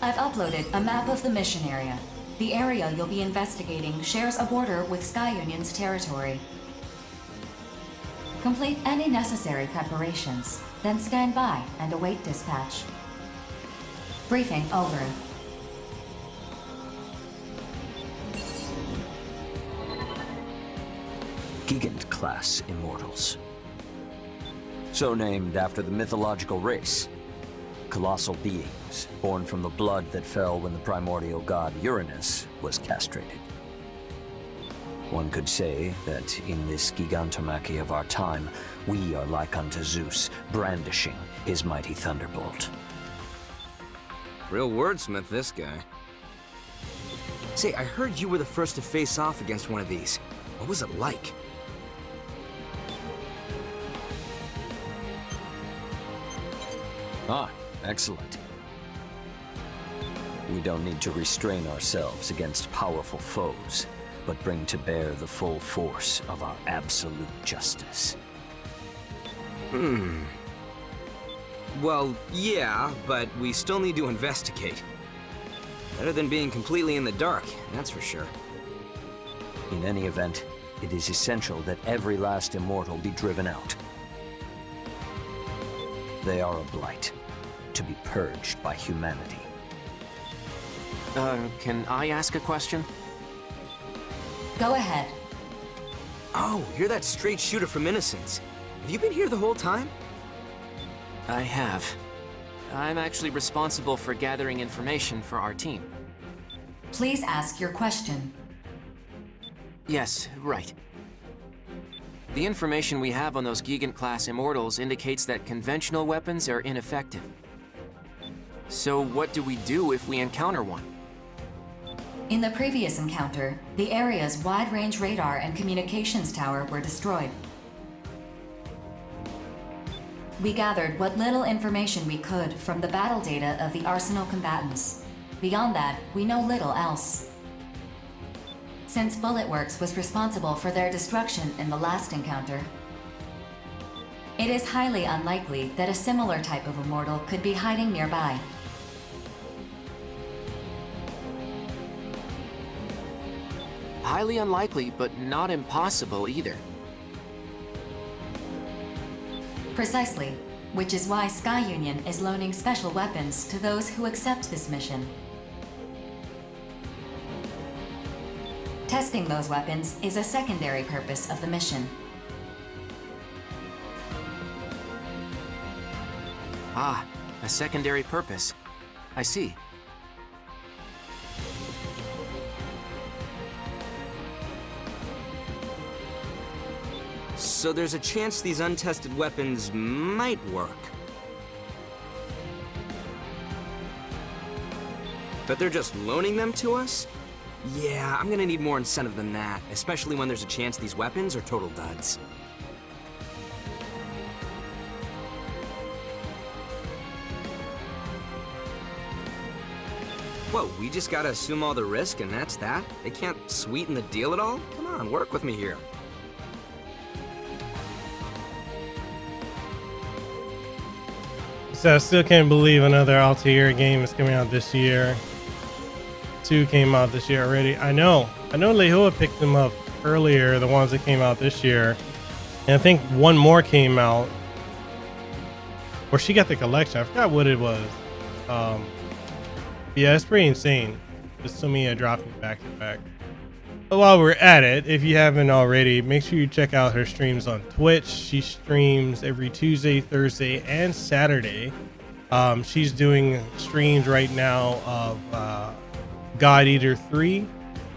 I've uploaded a map of the mission area. The area you'll be investigating shares a border with Sky Union's territory. Complete any necessary preparations, then stand by and await dispatch. Briefing over. Gigant-class immortals. So named after the mythological race. Colossal beings, born from the blood that fell when the primordial god Uranus was castrated. One could say that in this gigantomachy of our time, we are like unto Zeus, brandishing his mighty thunderbolt. Real wordsmith, this guy. Say, I heard you were the first to face off against one of these. What was it like? Ah, excellent. We don't need to restrain ourselves against powerful foes, but bring to bear the full force of our absolute justice. Well, yeah, but we still need to investigate. Better than being completely in the dark, that's for sure. In any event, it is essential that every last immortal be driven out. They are a blight, to be purged by humanity. Can I ask a question? Go ahead. Oh, you're that straight shooter from Innocence. Have you been here the whole time? I have. I'm actually responsible for gathering information for our team. Please ask your question. Yes, right. The information we have on those Gigant-class immortals indicates that conventional weapons are ineffective. So what do we do if we encounter one? In the previous encounter, the area's wide-range radar and communications tower were destroyed. We gathered what little information we could from the battle data of the Arsenal combatants. Beyond that, we know little else. Since Bulletworks was responsible for their destruction in the last encounter, it is highly unlikely that a similar type of immortal could be hiding nearby. Highly unlikely, but not impossible either. Precisely, which is why Sky Union is loaning special weapons to those who accept this mission. Testing those weapons is a secondary purpose of the mission. Ah, a secondary purpose. I see. So there's a chance these untested weapons might work. But they're just loaning them to us? Yeah, I'm gonna need more incentive than that, especially when there's a chance these weapons are total duds. Whoa, we just gotta assume all the risk and that's that? They can't sweeten the deal at all? Come on, work with me here. So I still can't believe another Altair game is coming out this year. 2 came out this year already. I know Lehua picked them up earlier, the ones that came out this year. And I think one more came out. Or she got the collection. I forgot what it was. Yeah, it's pretty insane. Just so many dropping back to back. But while we're at it, if you haven't already, make sure you check out her streams on Twitch. She streams every Tuesday, Thursday, and Saturday. She's doing streams right now of God Eater 3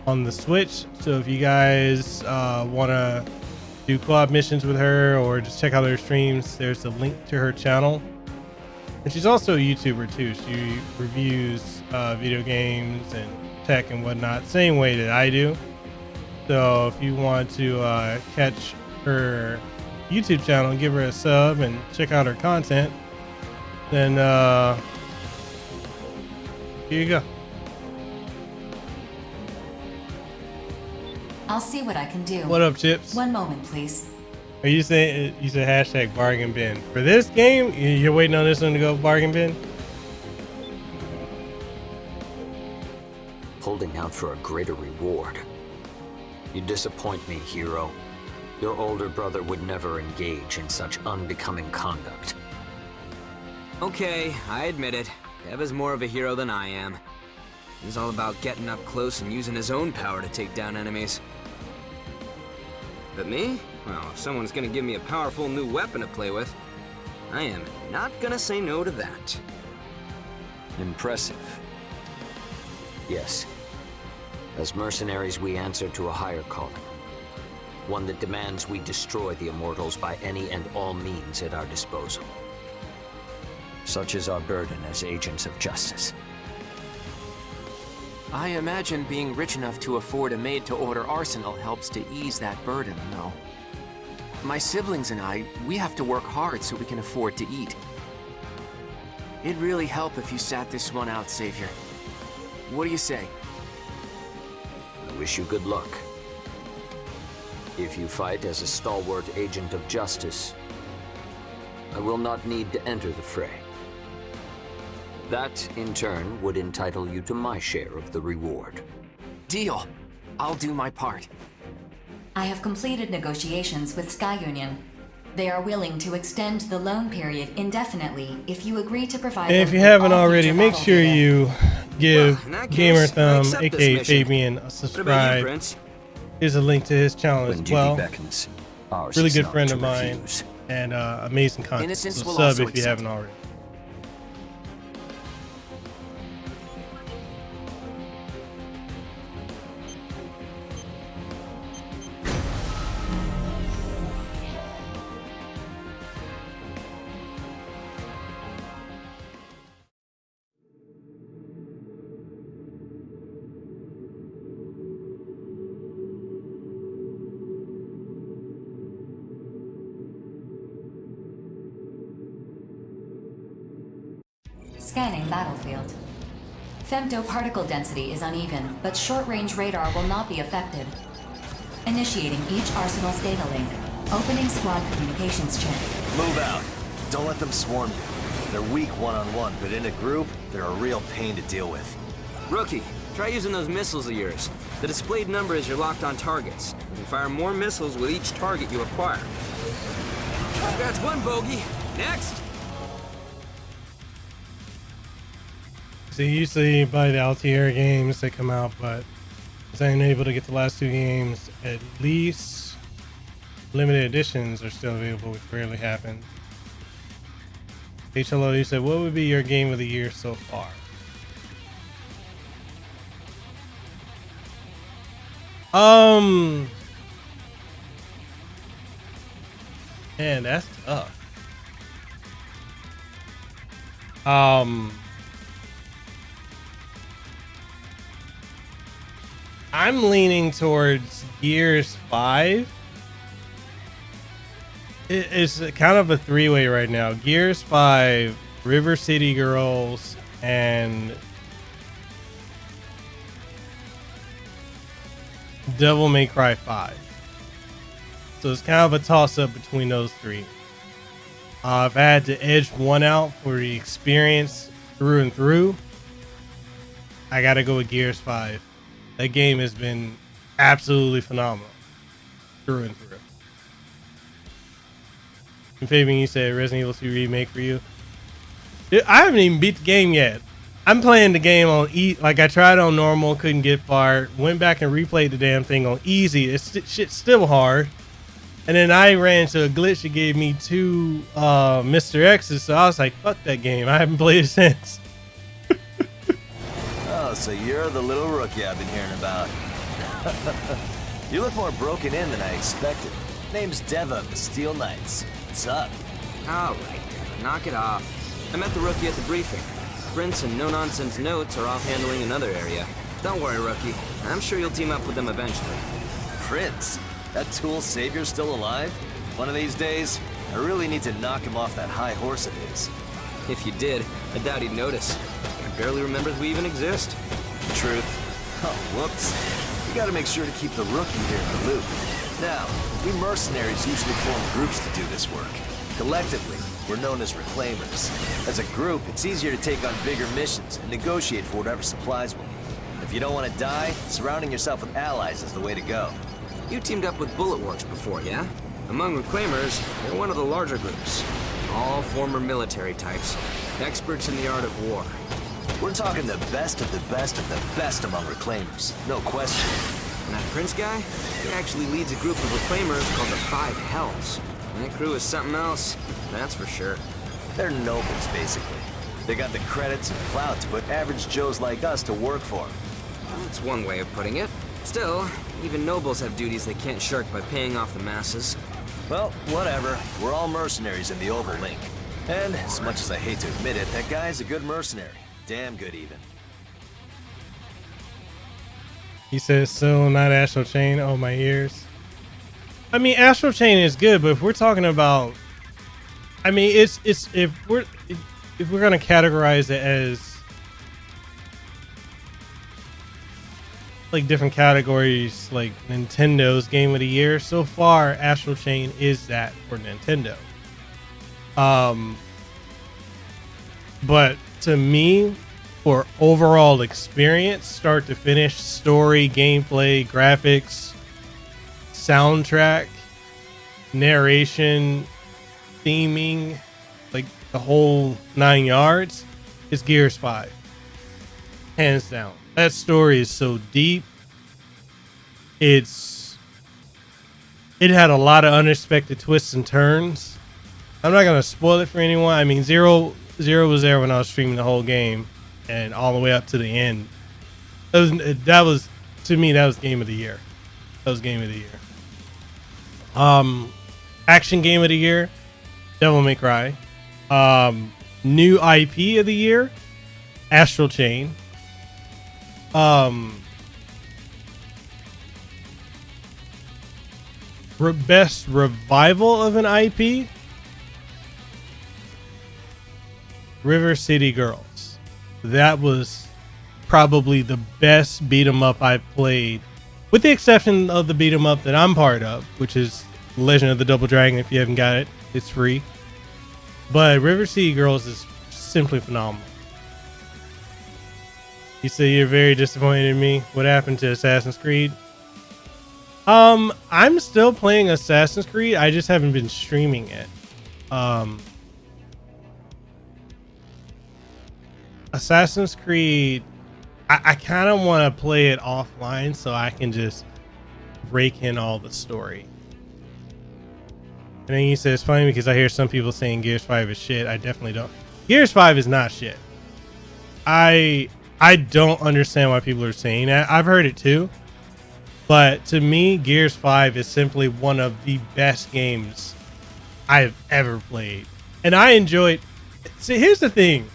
on the Switch. So if you guys want to do co-op missions with her or just check out her streams, there's a link to her channel. And she's also a YouTuber too. She reviews video games and tech and whatnot, same way that I do. So if you want to catch her YouTube channel and give her a sub and check out her content, then here you go. I'll see what I can do. What up, Chips? One moment, please. Are you saying you said hashtag bargain bin for this game? You're waiting on this one to go bargain bin? Holding out for a greater reward. You disappoint me, hero. Your older brother would never engage in such unbecoming conduct. Okay, I admit it. Dev is more of a hero than I am. He's all about getting up close and using his own power to take down enemies. But me? Well, if someone's gonna give me a powerful new weapon to play with, I am not gonna say no to that. Impressive. Yes. As mercenaries, we answer to a higher calling. One that demands we destroy the Immortals by any and all means at our disposal. Such is our burden as agents of justice. I imagine being rich enough to afford a made-to-order arsenal helps to ease that burden, though. My siblings and I, we have to work hard so we can afford to eat. It'd really help if you sat this one out, Savior. What do you say? I wish you good luck. If you fight as a stalwart agent of justice, I will not need to enter the fray. That, in turn, would entitle you to my share of the reward. Deal. I'll do my part. I have completed negotiations with Sky Union. They are willing to extend the loan period indefinitely if you agree to provide. And if you haven't already, make sure you give Gamer Thumb, aka Fabian, a subscribe. Here's a link to his channel as well. Really good friend of mine and amazing content. So sub if you haven't already. Scanning battlefield. Femtoparticle density is uneven, but short-range radar will not be affected. Initiating each arsenal's data link. Opening squad communications channel. Move out. Don't let them swarm you. They're weak one-on-one, but in a group, they're a real pain to deal with. Rookie, try using those missiles of yours. The displayed number is your locked-on targets. You can fire more missiles with each target you acquire. That's one bogey. Next! So usually buy the Altair games that come out, but I ain't able to get the last 2 games. At least limited editions are still available, which rarely happens. HLO, you said, what would be your game of the year so far? Man, that's tough. I'm leaning towards Gears 5. It's kind of a three-way right now. Gears 5, River City Girls, and Devil May Cry 5. So it's kind of a toss-up between those three. If I had to edge one out for the experience through and through, I gotta go with Gears 5. That game has been absolutely phenomenal through and through. And Fabian, you said Resident Evil 2 remake for you. Dude, I haven't even beat the game yet. I'm playing the game on like I tried on normal, couldn't get far. Went back and replayed the damn thing on easy. Shit's still hard. And then I ran into a glitch that gave me 2 Mr. X's, so I was like, fuck that game. I haven't played it since. Oh, so you're the little rookie I've been hearing about. You look more broken in than I expected. Name's Deva of the Steel Knights. What's up? All right, knock it off. I met the rookie at the briefing. Prince and no-nonsense notes are off handling another area. Don't worry, rookie. I'm sure you'll team up with them eventually. Prince? That tool savior's still alive? One of these days, I really need to knock him off that high horse of his. If you did, I doubt he'd notice. He barely remembers we even exist. Truth. Oh, whoops. You gotta make sure to keep the rookie here in the loop. Now, we mercenaries usually form groups to do this work. Collectively, we're known as reclaimers. As a group, it's easier to take on bigger missions and negotiate for whatever supplies we'll need. If you don't want to die, surrounding yourself with allies is the way to go. You teamed up with Bullet Works before, yeah? Among reclaimers, they're one of the larger groups. All former military types, experts in the art of war. We're talking the best of the best of the best among reclaimers, no question. And that Prince guy, he actually leads a group of reclaimers called the Five Hells. That crew is something else, that's for sure. They're nobles, basically. They got the credits and clout to put average Joes like us to work for them. That's one way of putting it. Still, even nobles have duties they can't shirk by paying off the masses. Well, whatever. We're all mercenaries in the Oval Link. And, as much as I hate to admit it, that guy's a good mercenary. Damn good, even. He says, so not Astral Chain. Oh, my ears. I mean, Astral Chain is good, but if we're talking about, I mean, it's if we're gonna categorize it as like different categories, like Nintendo's Game of the Year, so far Astral Chain is that for Nintendo. But to me, for overall experience, start to finish, story, gameplay, graphics, soundtrack, narration, theming, like the whole 9 yards, is Gears 5. Hands down. That story is so deep. It had a lot of unexpected twists and turns. I'm not gonna spoil it for anyone. I mean, Zero was there when I was streaming the whole game, and all the way up to the end. That was to me, that was Game of the Year. That was Game of the Year. Action Game of the Year, Devil May Cry. New IP of the year, Astral Chain. Best revival of an IP, River City Girls. That was probably the best beat 'em up I've played, with the exception of the beat 'em up that I'm part of, which is Legend of the Double Dragon. If you haven't got it, it's free. But River City Girls is simply phenomenal. You say you're very disappointed in me. What happened to Assassin's Creed? I'm still playing Assassin's Creed. I just haven't been streaming it. Assassin's Creed, I kind of want to play it offline so I can just rake in all the story. And then you said it's funny because I hear some people saying Gears 5 is shit. I definitely don't. Gears 5 is not shit. I don't understand why people are saying that. I've heard it too. But to me, Gears 5 is simply one of the best games I've ever played. And I enjoyed. See, here's the thing.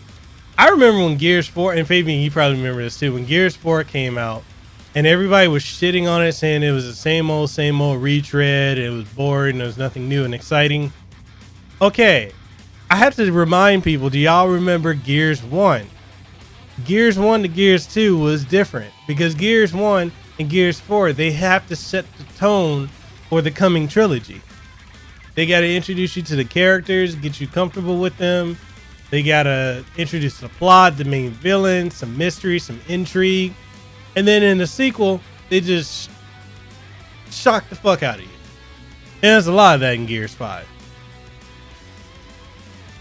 I remember when Gears 4, and Fabian, you probably remember this too, when Gears 4 came out, and everybody was shitting on it, saying it was the same old retread. It was boring. There was nothing new and exciting. Okay, I have to remind people, do y'all remember Gears 1? Gears 1 to Gears 2 was different because Gears 1 and Gears 4, they have to set the tone for the coming trilogy. They got to introduce you to the characters, get you comfortable with them. They got to introduce the plot, the main villain, some mystery, some intrigue. And then in the sequel, they just shock the fuck out of you. And there's a lot of that in Gears 5.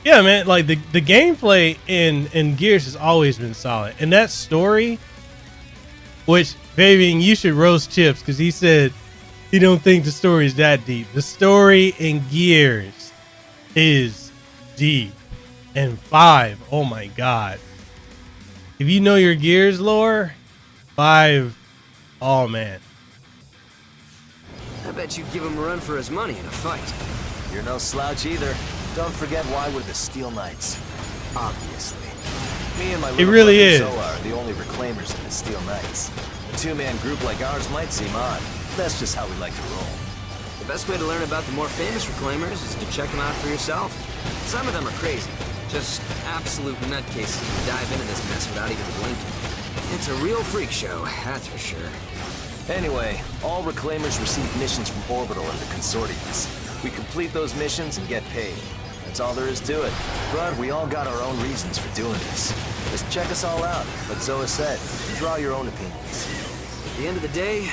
Yeah, man, like the gameplay in Gears has always been solid. And that story, which, Fabian, you should roast Chips because he said he don't think the story is that deep. The story in Gears is deep. And 5, oh my god. If you know your Gears lore, 5, oh man. I bet you'd give him a run for his money in a fight. You're no slouch either. Don't forget why we're the Steel Knights. Obviously. Me and my little really brother is. Zola are the only reclaimers in the Steel Knights. A two-man group like ours might seem odd. That's just how we like to roll. The best way to learn about the more famous reclaimers is to check them out for yourself. Some of them are crazy. Just absolute nutcases who dive into this mess without even blinking. It's a real freak show, that's for sure. Anyway, all reclaimers receive missions from Orbital and the Consortiums. We complete those missions and get paid. That's all there is to it. But we all got our own reasons for doing this. Just check us all out, like Zoa said. Draw your own opinions. At the end of the day,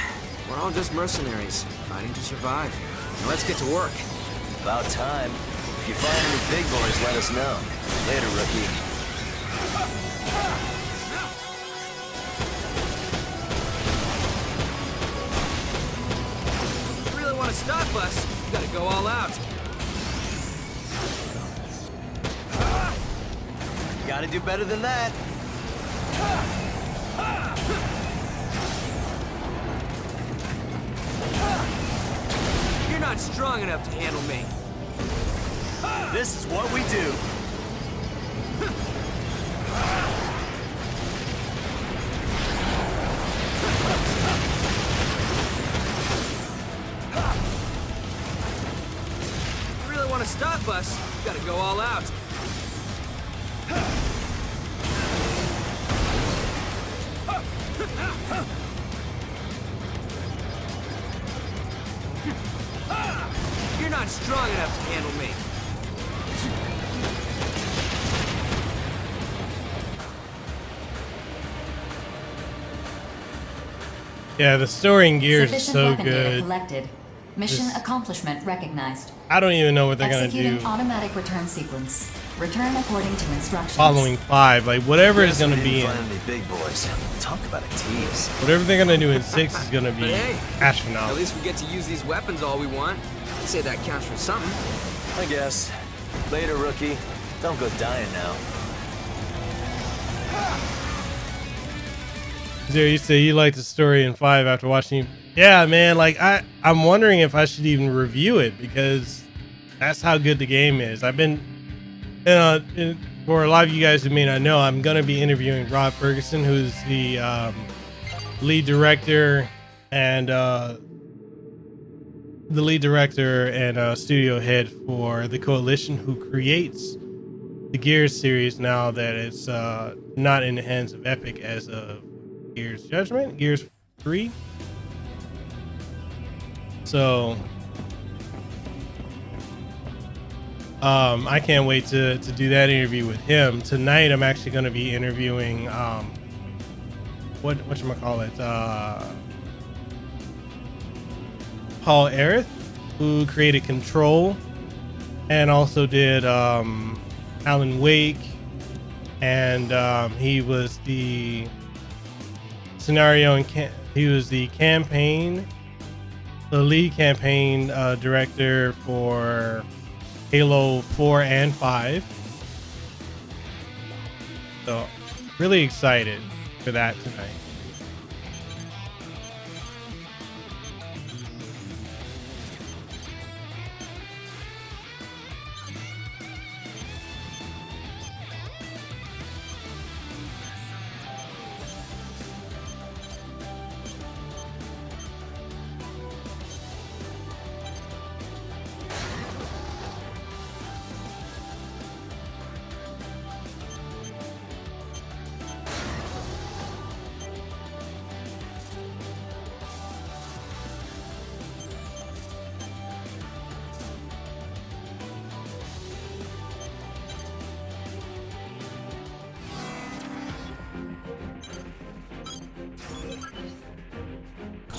we're all just mercenaries, fighting to survive. Now let's get to work. About time. If you find any big boys, let us know. Later, rookie. If you really want to stop us, you gotta go all out. You gotta do better than that. You're not strong enough to handle me. This is what we do. If you really want to stop us, you gotta go all out. You're not strong enough to handle me. Yeah, the story in Gears is Sufficient so weapon data good. collected. Mission accomplishment recognized. I don't even know what they're gonna Executing do automatic return sequence. Return according to instructions. following 5. Like whatever is gonna We be didn't in, find any big boys. Talk about a tease. whatever they're gonna do in 6 is gonna be But hey, at astronomical. least we get to use these weapons all we want. I'd say that counts for something. I guess. Later, rookie. Don't go dying now. Zero, you say you like the story in 5 after watching. Yeah, man. Like I'm wondering if I should even review it because that's how good the game is. I've been, for a lot of you guys who may not know, I'm gonna be interviewing Rob Ferguson, who's the lead director and studio head for the Coalition, who creates the Gears series now that it's not in the hands of Epic as of Gears Judgment, Gears 3. So I can't wait to do that interview with him. Tonight I'm actually going to be interviewing whatchamacallit, Paul Arith, who created Control and also did Alan Wake, and he was the scenario and he was the lead campaign director for Halo 4 and 5. So really excited for that tonight.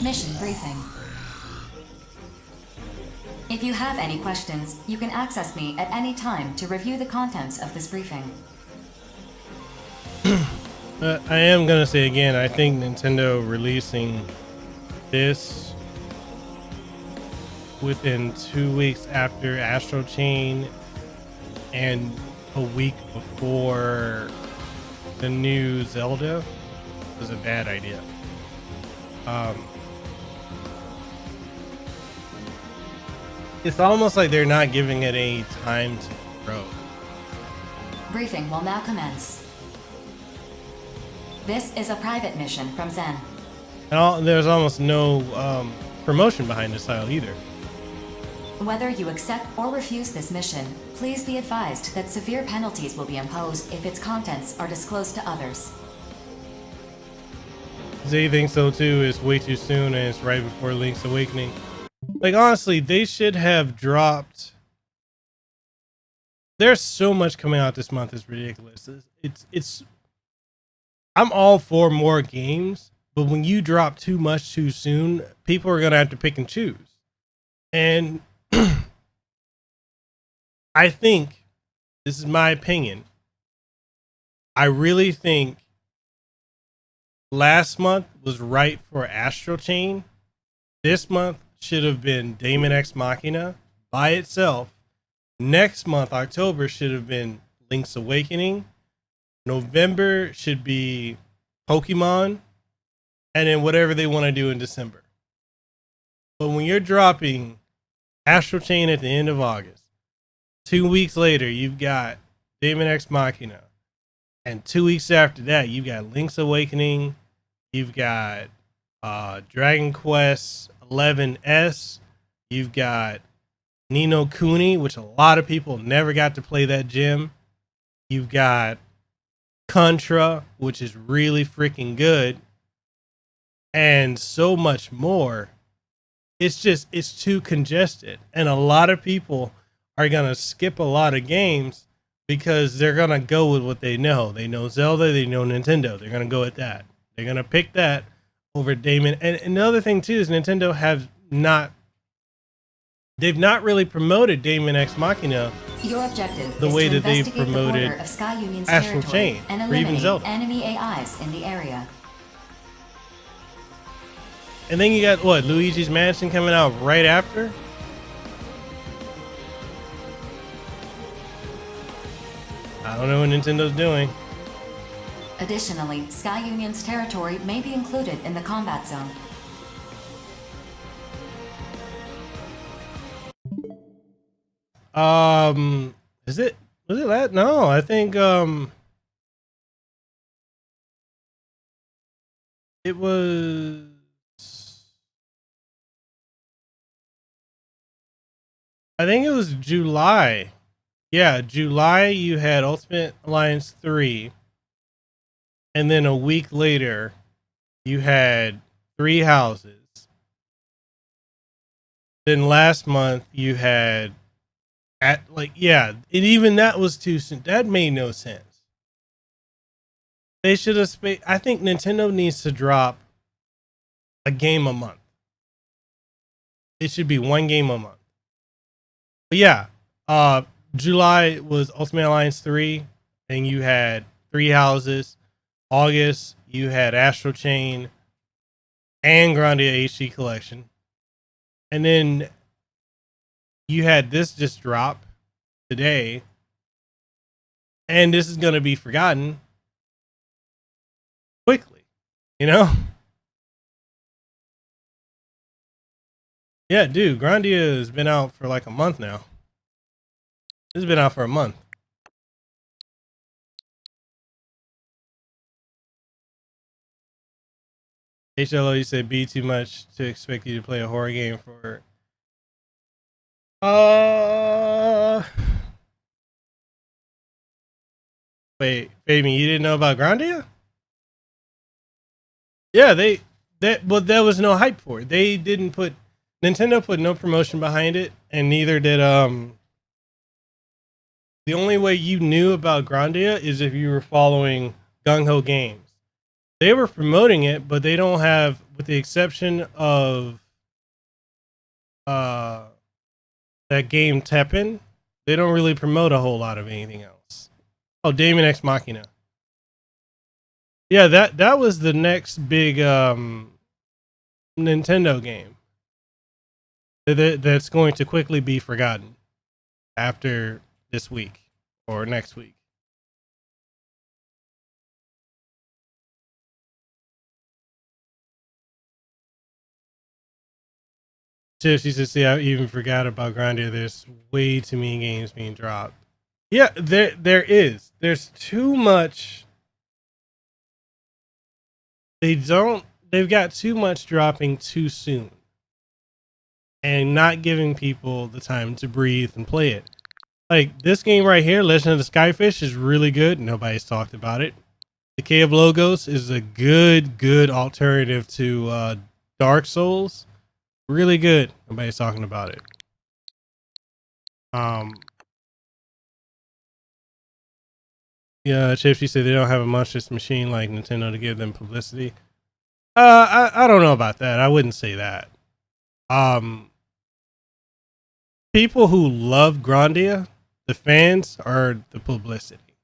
Mission briefing. If you have any questions, you can access me at any time to review the contents of this briefing. I am gonna say again, I think Nintendo releasing this within 2 weeks after Astro Chain and a week before the new Zelda was a bad idea. It's almost like they're not giving it any time to grow. Briefing will now commence. This is a private mission from Zen. And there's almost no promotion behind this title either. Whether you accept or refuse this mission, please be advised that severe penalties will be imposed if its contents are disclosed to others. Zay thinks so too. It's way too soon and it's right before Link's Awakening. Like, honestly, they should have dropped. There's so much coming out this month. It's ridiculous. It's I'm all for more games, but when you drop too much too soon, people are gonna have to pick and choose. And I think, this is my opinion, I really think last month was right for Astral Chain. This month should have been Daemon X Machina by itself. Next month, October, should have been Link's Awakening. November should be Pokemon. And then whatever they want to do in December. But when you're dropping Astral Chain at the end of August, 2 weeks later, you've got Daemon X Machina. And 2 weeks after that, you've got Link's Awakening. You've got Dragon Quest 11S. You've got Ni no Kuni, which a lot of people never got to play that gem. You've got Contra, which is really freaking good. And so much more. It's too congested. And a lot of people are going to skip a lot of games because they're going to go with what they know. They know Zelda, they know Nintendo. They're going to go with that. They're going to pick that over Daemon. And another thing too is Nintendo they've not really promoted Daemon X Machina Your objective the is way to that they've investigate promoted the border of Sky Union's Astral territory Chain, and or even eliminate Zelda. enemy AIs in the area. And then you got what, Luigi's Mansion coming out right after? I don't know what Nintendo's doing. Additionally, Sky Union's territory may be included in the combat zone. Was it that? No, I think it was, I think it was July. Yeah, July you had Ultimate Alliance 3. And then a week later you had Three Houses. Then last month you had and even that was too soon. That made no sense. They should have I think Nintendo needs to drop a game a month. It should be one game a month. But yeah, July was Ultimate Alliance 3, and you had Three Houses. August, you had Astral Chain and Grandia HD Collection. And then you had this just drop today. And this is going to be forgotten quickly, you know? Yeah, dude, Grandia has been out for like a month now. This has been out for a month. HLO, you said be too much to expect you to play a horror game for. Wait, Fabian, you didn't know about Grandia? Yeah, that was no hype for it. They didn't put, Nintendo put no promotion behind it, and neither did the only way you knew about Grandia is if you were following Gung Ho Games. they were promoting it, but they don't have, with the exception of that game Teppen, they don't really promote a whole lot of anything else. Oh, Daemon X Machina. Yeah, that was the next big Nintendo game that's going to quickly be forgotten after this week or next week. She said, "See, I even forgot about Grandia. There's way too many games being dropped." Yeah, there is. There's too much. They've got too much dropping too soon and not giving people the time to breathe and play it. Like this game right here, Legend of the Skyfish, is really good. Nobody's talked about it. Decay of Logos is a good alternative to Dark Souls. Really good. Nobody's talking about it. Yeah, Chip, she said they don't have a monstrous machine like Nintendo to give them publicity. I don't know about that. I wouldn't say that. People who love Grandia, the fans, are the publicity.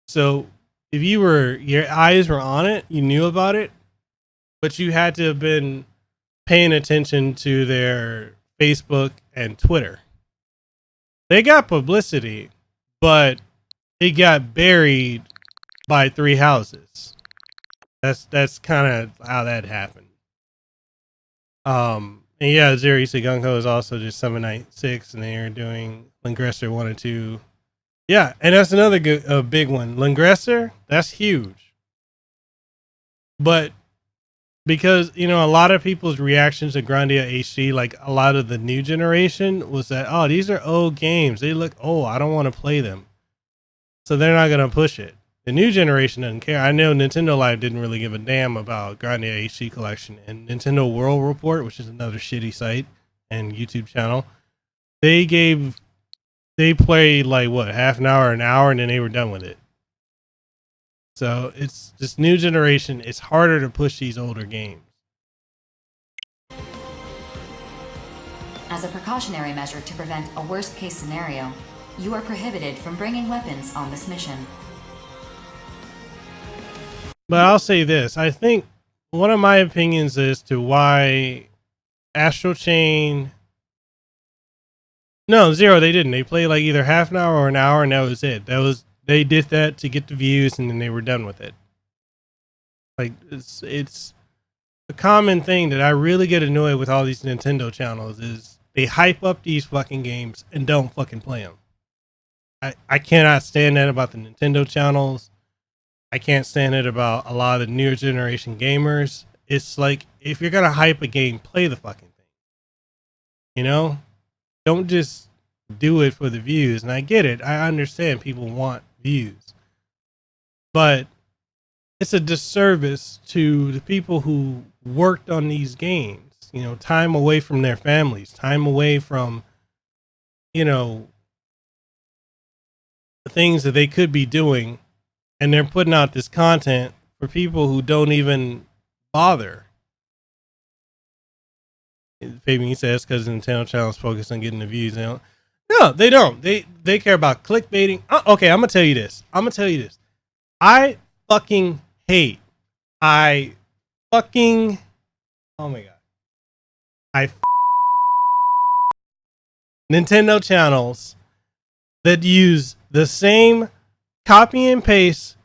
So if your eyes were on it, you knew about it, but you had to have been paying attention to their Facebook and Twitter. They got publicity, but it got buried by three houses. That's kind of how that happened. And yeah, Zero Issa Gung-Ho is also just 796, and they're doing Langresser 1 and 2. Yeah, and that's another big one. Langresser, that's huge. But because, a lot of people's reactions to Grandia HD, like a lot of the new generation, was that, oh, these are old games. They look old. I don't want to play them. So they're not going to push it. The new generation doesn't care. I know Nintendo Live didn't really give a damn about Grandia HD Collection. And Nintendo World Report, which is another shitty site and YouTube channel, they played like, what, half an hour, an hour, and then they were done with it. So it's this new generation. It's harder to push these older games. As a precautionary measure to prevent a worst-case scenario, you are prohibited from bringing weapons on this mission. But I'll say this. I think one of my opinions as to why Astral Chain... No, Zero, they didn't. They played like either half an hour or an hour, and that was it. They did that to get the views, and then they were done with it. Like, it's a common thing that I really get annoyed with all these Nintendo channels is they hype up these fucking games and don't fucking play them. I cannot stand that about the Nintendo channels. I can't stand it about a lot of the newer generation gamers. It's like, if you're going to hype a game, play the fucking thing. Don't just do it for the views. And I get it. I understand people want views. But it's a disservice to the people who worked on these games. Time away from their families, time away from, the things that they could be doing, and they're putting out this content for people who don't even bother. Fabian says because Nintendo channel is focused on getting the views. No, they don't. They care about clickbaiting. Okay, I'm gonna tell you this. I fucking hate. Oh my god. Nintendo channels that use the same copy and paste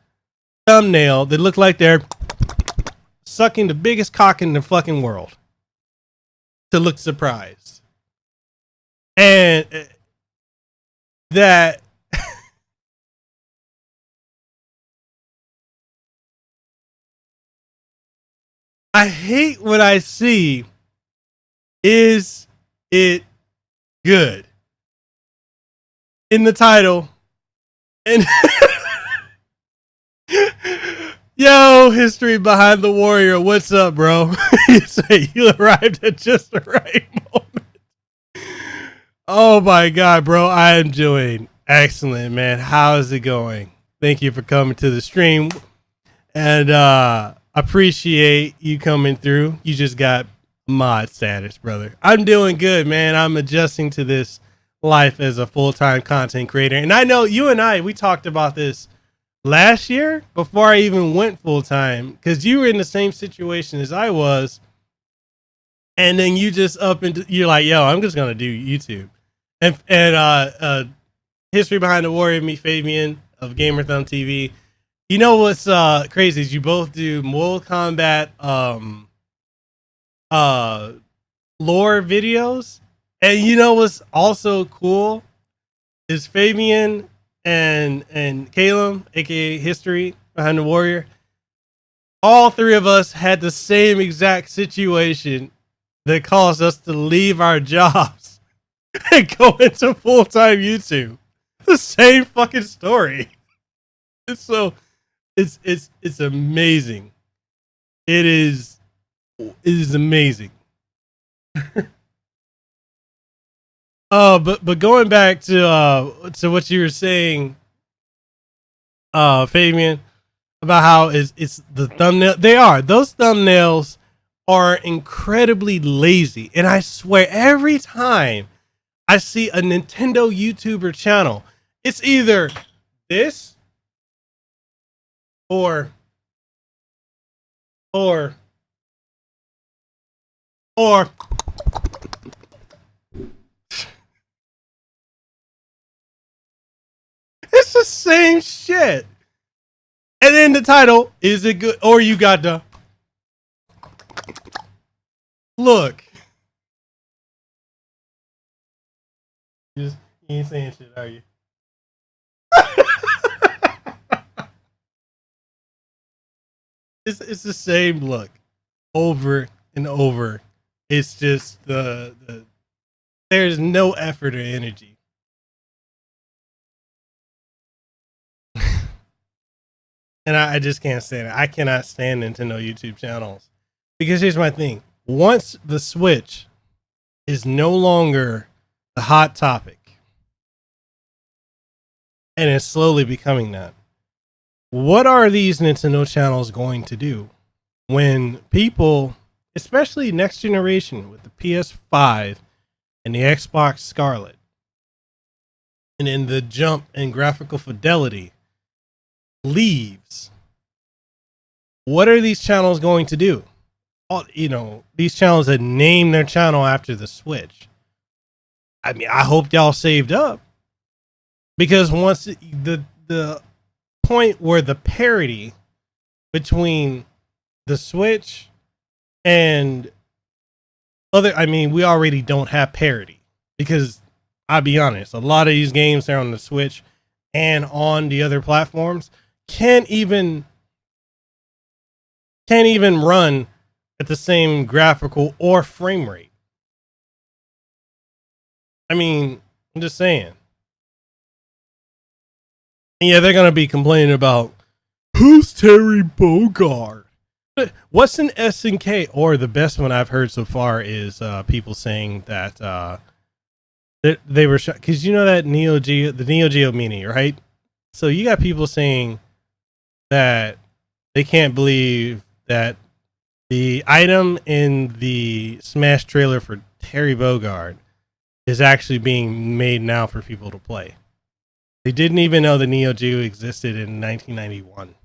thumbnail that look like they're sucking the biggest cock in the fucking world to look surprised. And that I hate what I see. Is it good? In the title. And yo, history behind the warrior. What's up, bro? You say you arrived at just the right moment. Oh my god, bro. I am doing excellent, man. How is it going? Thank you for coming to the stream. And Appreciate you coming through. You just got mod status, brother. I'm doing good, man. I'm adjusting to this life as a full-time content creator. And I know you and we talked about this last year before I even went full-time, because you were in the same situation as I was. And then you just you're like, yo, I'm just going to do YouTube. And history behind the warrior, me, Fabian of Gamer Thumb TV. You know what's crazy is you both do Mortal Kombat lore videos. And you know what's also cool is Fabian and Caleb, aka History Behind the Warrior. All three of us had the same exact situation that caused us to leave our jobs and go into full-time YouTube. The same fucking story. It's amazing. It is amazing. But going back to what you were saying, Fabian, about how it's the thumbnail. Those thumbnails are incredibly lazy, and I swear every time I see a Nintendo YouTuber channel, it's either this or it's the same shit. And then the title, is it good? Or you got the look. You ain't saying shit, are you? It's the same look over and over. It's just the there's no effort or energy. And I just can't stand it. I cannot stand Nintendo YouTube channels. Because here's my thing. Once the Switch is no longer the hot topic, and it's slowly becoming that, what are these Nintendo channels going to do when people, especially next generation with the PS5 and the Xbox Scarlet, and in the jump in graphical fidelity leaves? What are these channels going to do? These channels that name their channel after the Switch. I mean, I hope y'all saved up, because once the point where the parity between the Switch and we already don't have parity, because I'll be honest, a lot of these games that are on the Switch and on the other platforms can't even run at the same graphical or frame rate. I mean, I'm just saying. And yeah, they're going to be complaining about, who's Terry Bogard? What's an SNK? Or the best one I've heard so far is people saying that they were shocked, because you know that the Neo Geo Mini, right? So you got people saying that they can't believe that the item in the Smash trailer for Terry Bogard is actually being made now for people to play. They didn't even know the Neo Geo existed in 1991.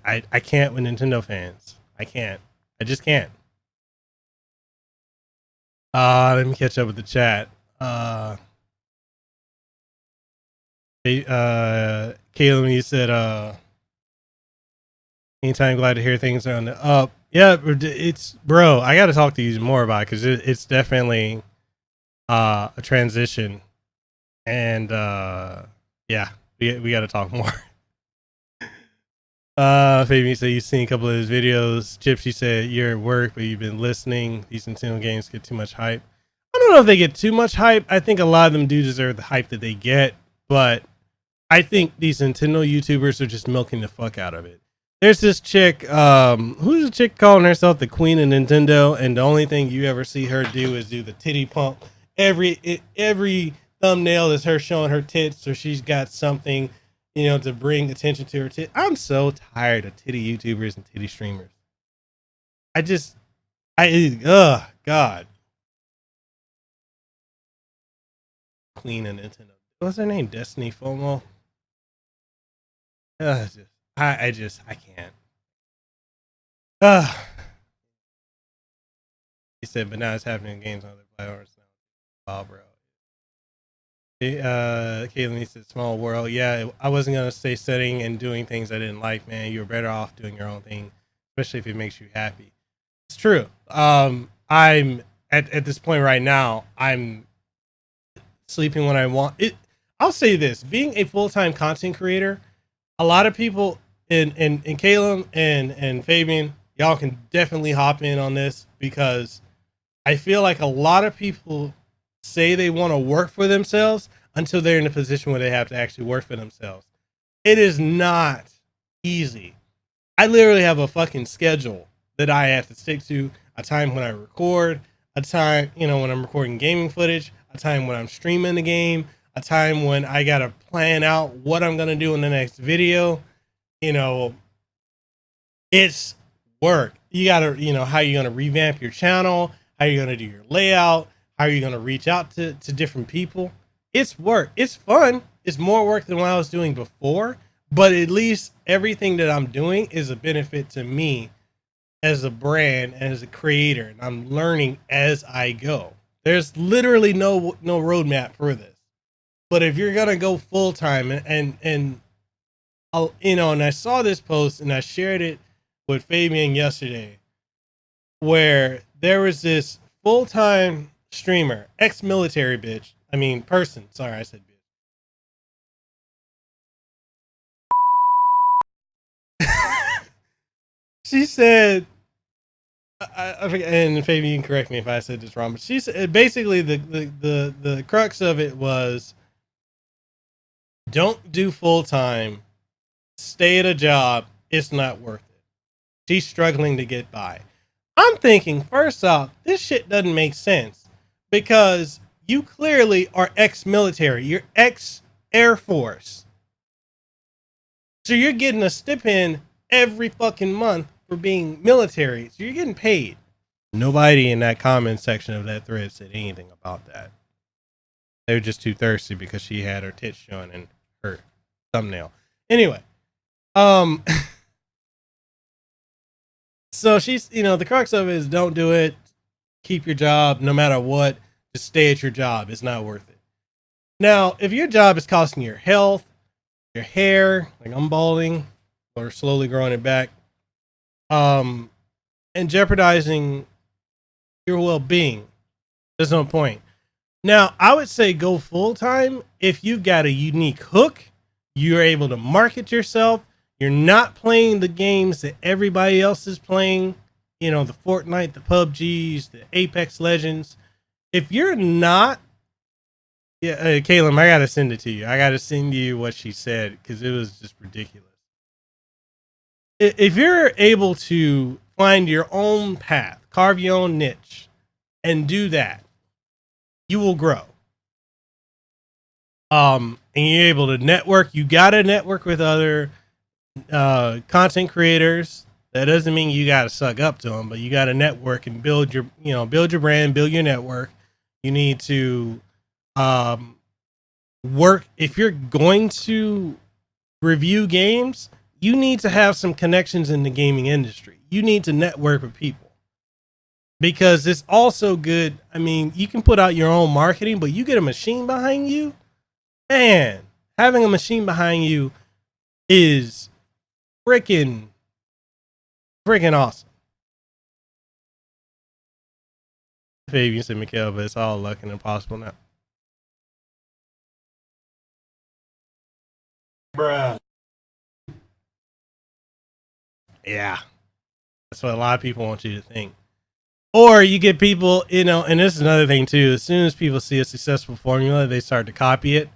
I can't with Nintendo fans. I can't. I just can't. Let me catch up with the chat. Caleb, you said, anytime, glad to hear things are on the up. Yeah, it's, bro, I got to talk to you more about it, because it's definitely a transition. And yeah, we got to talk more. Fabian said you've seen a couple of his videos. Gypsy said you're at work, but you've been listening. These Nintendo games get too much hype. I don't know if they get too much hype. I think a lot of them do deserve the hype that they get, but I think these Nintendo YouTubers are just milking the fuck out of it. There's this chick, who's a chick calling herself the queen of Nintendo, and the only thing you ever see her do is do the titty pump. Every thumbnail is her showing her tits, or she's got something to bring attention to her tit. I'm so tired of titty YouTubers and titty streamers. God. Queen of Nintendo. What's her name? Destiny FOMO. I can't. He said, but now it's happening in games on other platforms now. Wow, bro. Caitlin said, small world. Yeah, I wasn't gonna stay studying and doing things I didn't like, man. You're better off doing your own thing, especially if it makes you happy. It's true. I'm at this point right now. I'm sleeping when I want it. I'll say this: being a full-time content creator, a lot of people and Caleb and Fabian, y'all can definitely hop in on this, because I feel like a lot of people say they want to work for themselves until they're in a position where they have to actually work for themselves. It is not easy. I literally have a fucking schedule that I have to stick to, a time when I record, a time, when I'm recording gaming footage, a time when I'm streaming the game, a time when I got to plan out what I'm going to do in the next video. It's work. You got to, how you're going to revamp your channel, how you're going to do your layout, how are you going to reach out to different people. It's work. It's fun. It's more work than what I was doing before, but at least everything that I'm doing is a benefit to me as a brand and as a creator, and I'm learning as I go. There's literally no roadmap for this. But if you're gonna go full time, and I'll, and I saw this post and I shared it with Fabian yesterday, where there was this full time streamer, ex-military person. Sorry, I said bitch. She said, I forget, and Fabian, correct me if I said this wrong, but she said basically the crux of it was, don't do full time, stay at a job. It's not worth it. She's struggling to get by. I'm thinking, first off, this shit doesn't make sense, because you clearly are ex-military. You're ex-Air Force. So you're getting a stipend every fucking month for being military. So you're getting paid. Nobody in that comment section of that thread said anything about that. They were just too thirsty because she had her tits showing in her thumbnail. Anyway, so she's, the crux of it is, don't do it. Keep your job no matter what. Just stay at your job. It's not worth it. Now, if your job is costing your health, your hair, like I'm balding or slowly growing it back, and jeopardizing your well-being, there's no point. Now, I would say go full-time if you've got a unique hook, you're able to market yourself, you're not playing the games that everybody else is playing, the Fortnite, the PUBGs, the Apex Legends. If you're not, Caleb, I gotta send it to you. I gotta send you what she said, because it was just ridiculous. If you're able to find your own path, carve your own niche, and do that, you will grow. And you're able to network. You gotta network with other content creators. That doesn't mean you gotta suck up to them, but you gotta network and build your brand, build your network. You need to work. If you're going to review games, you need to have some connections in the gaming industry. You need to network with people, because it's also good. I mean, you can put out your own marketing, but you get a machine behind you, man, having a machine behind you is freaking awesome. Fabian said Mekel, but it's all luck and impossible now. Bruh. Yeah. That's what a lot of people want you to think. Or you get people, and this is another thing too. As soon as people see a successful formula, they start to copy it.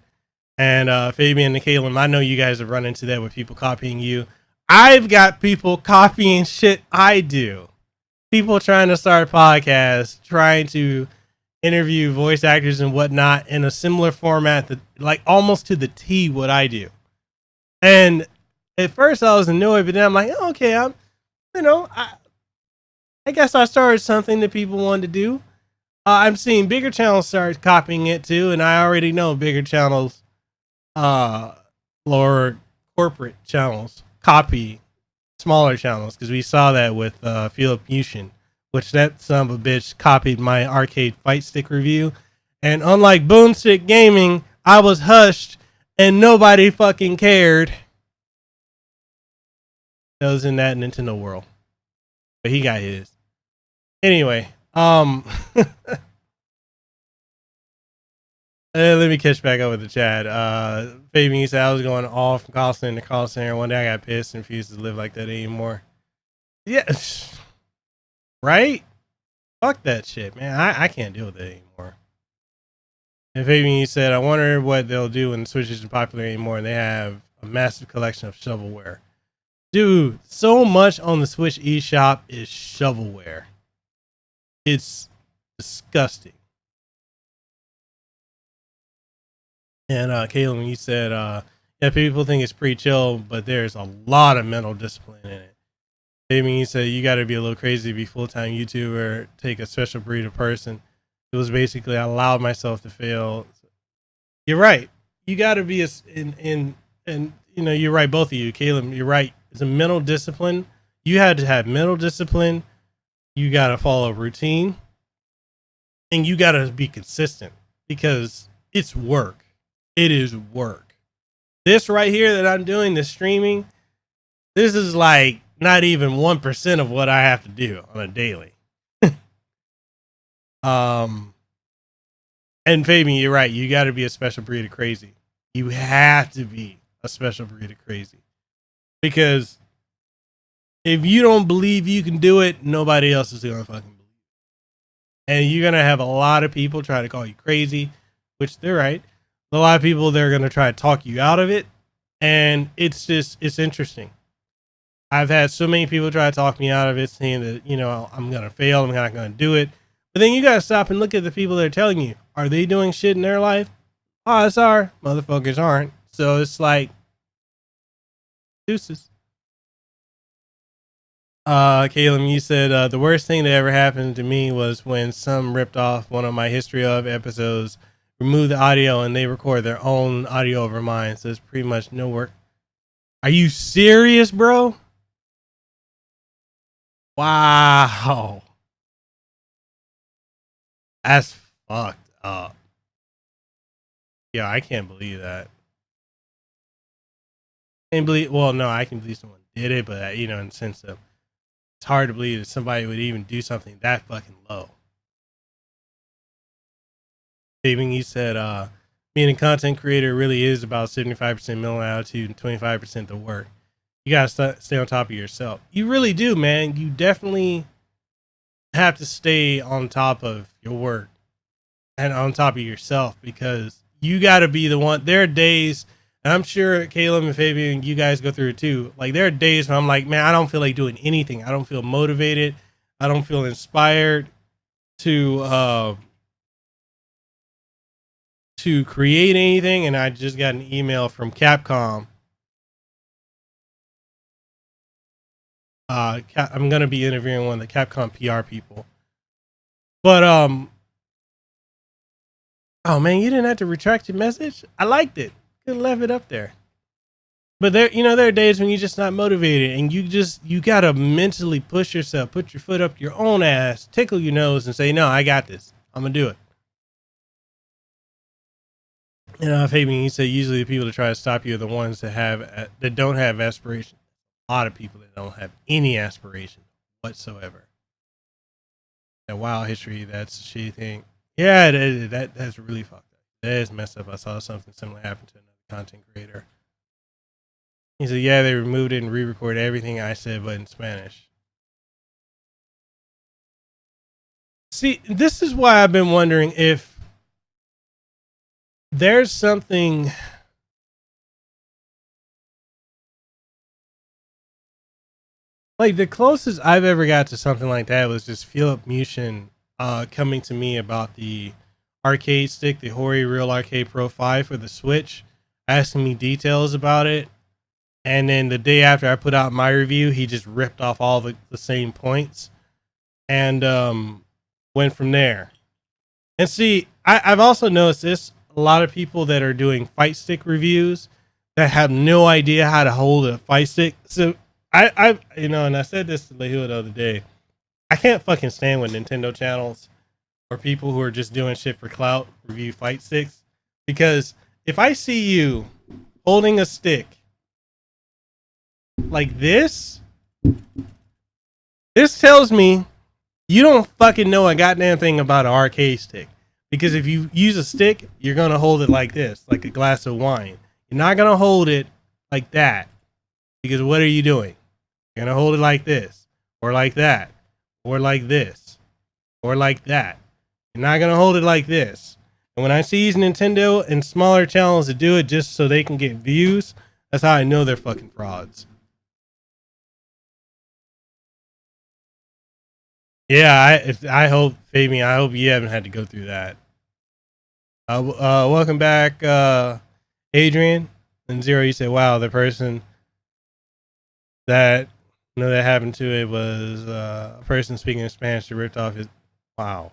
And Fabian and Caleb, I know you guys have run into that with people copying you. I've got people copying shit I do. People trying to start podcasts, trying to interview voice actors and whatnot in a similar format that, like, almost to the T what I do. And at first I was annoyed, but then I'm like, oh, okay, I guess I started something that people wanted to do. I'm seeing bigger channels start copying it too, and I already know bigger channels, lower corporate channels copy smaller channels, because we saw that with Philip Mushin, which that son of a bitch copied my arcade fight stick review. And unlike Boomstick Gaming, I was hushed and nobody fucking cared. That was in that Nintendo world. But he got his. Anyway, let me catch back up with the chat. Fabian said I was going all from call center to call center. One day I got pissed and refused to live like that anymore. Yeah. Right? Fuck that shit, man. I can't deal with it anymore. And Fabian said, I wonder what they'll do when the Switch isn't popular anymore and they have a massive collection of shovelware. Dude, so much on the Switch eShop is shovelware. It's disgusting. And Caleb, you said, yeah, people think it's pretty chill, but there's a lot of mental discipline in it. Fabian, you said, you got to be a little crazy to be full-time YouTuber, take a special breed of person. It was basically, I allowed myself to fail. You're right. You got to be and you know, you're right. Both of you, Caleb, you're right. It's a mental discipline. You had to have mental discipline. You got to follow a routine, and you got to be consistent because it's work. It is work. This right here that I'm doing, the streaming, this is like not even 1% of what I have to do on a daily. And Fabian, you're right. You got to be a special breed of crazy. You have to be a special breed of crazy, because if you don't believe you can do it, nobody else is gonna fucking believe it. And you're gonna have a lot of people try to call you crazy, which they're right. A lot of people, they're gonna try to talk you out of it, and it's interesting. I've had so many people try to talk me out of it, saying that, you know, I'm gonna fail, I'm not gonna do it. But then you gotta stop and look at the people that are telling you, are they doing shit in their life? Odds are motherfuckers aren't. So it's like, deuces. Caleb, you said the worst thing that ever happened to me was when some ripped off one of my history of episodes, removed the audio, and they record their own audio over mine. So it's pretty much no work. Are you serious, bro? Wow. That's fucked up. Yeah, I can't believe that. Can't believe, well, no, I can believe someone did it, but you know, in the sense of, it's hard to believe that somebody would even do something that fucking low. Daemon, you said, being a content creator really is about 75% mental attitude and 25% the work. You gotta stay on top of yourself. You really do, man. You definitely have to stay on top of your work and on top of yourself, because you gotta be the one. There are days, and I'm sure Caleb and Fabian, you guys go through it too. Like, there are days when I'm like, man, I don't feel like doing anything. I don't feel motivated. I don't feel inspired to create anything. And I just got an email from Capcom. I'm gonna be interviewing one of the Capcom PR people. But oh man, you didn't have to retract your message. I liked it. Could have left it up there. But there, you know, there are days when you're just not motivated, and you gotta mentally push yourself, put your foot up your own ass, tickle your nose, and say, no, I got this. I'm gonna do it. And Fabian, you said usually the people that try to stop you are the ones that don't have aspiration. A lot of people that don't have any aspiration whatsoever. That wild history, that's a shitty thing. Yeah, that's really fucked up. That is messed up. I saw something similar happen to another content creator. He said, yeah, they removed it and re-recorded everything I said, but in Spanish. See, this is why I've been wondering if there's something. Like, the closest I've ever got to something like that was just Philip Mushin coming to me about the arcade stick, the Hori Real Arcade Pro 5 for the Switch, asking me details about it. And then the day after I put out my review, he just ripped off all the same points and went from there. And see, I've also noticed this. A lot of people that are doing fight stick reviews that have no idea how to hold a fight stick. So I and I said this to Lehua the other day. I can't fucking stand when Nintendo channels or people who are just doing shit for clout review fight sticks. Because if I see you holding a stick like this tells me you don't fucking know a goddamn thing about an arcade stick. Because if you use a stick, you're going to hold it like this, like a glass of wine. You're not going to hold it like that. Because what are you doing? You're going to hold it like this, or like that, or like this, or like that. You're not going to hold it like this. And when I see these Nintendo and smaller channels that do it just so they can get views, that's how I know they're fucking frauds. Yeah, I hope, Fabian, I hope you haven't had to go through that. Welcome back, Adrian. And Zero, you said, wow, the person that that happened to it was a person speaking Spanish that ripped off his. Wow.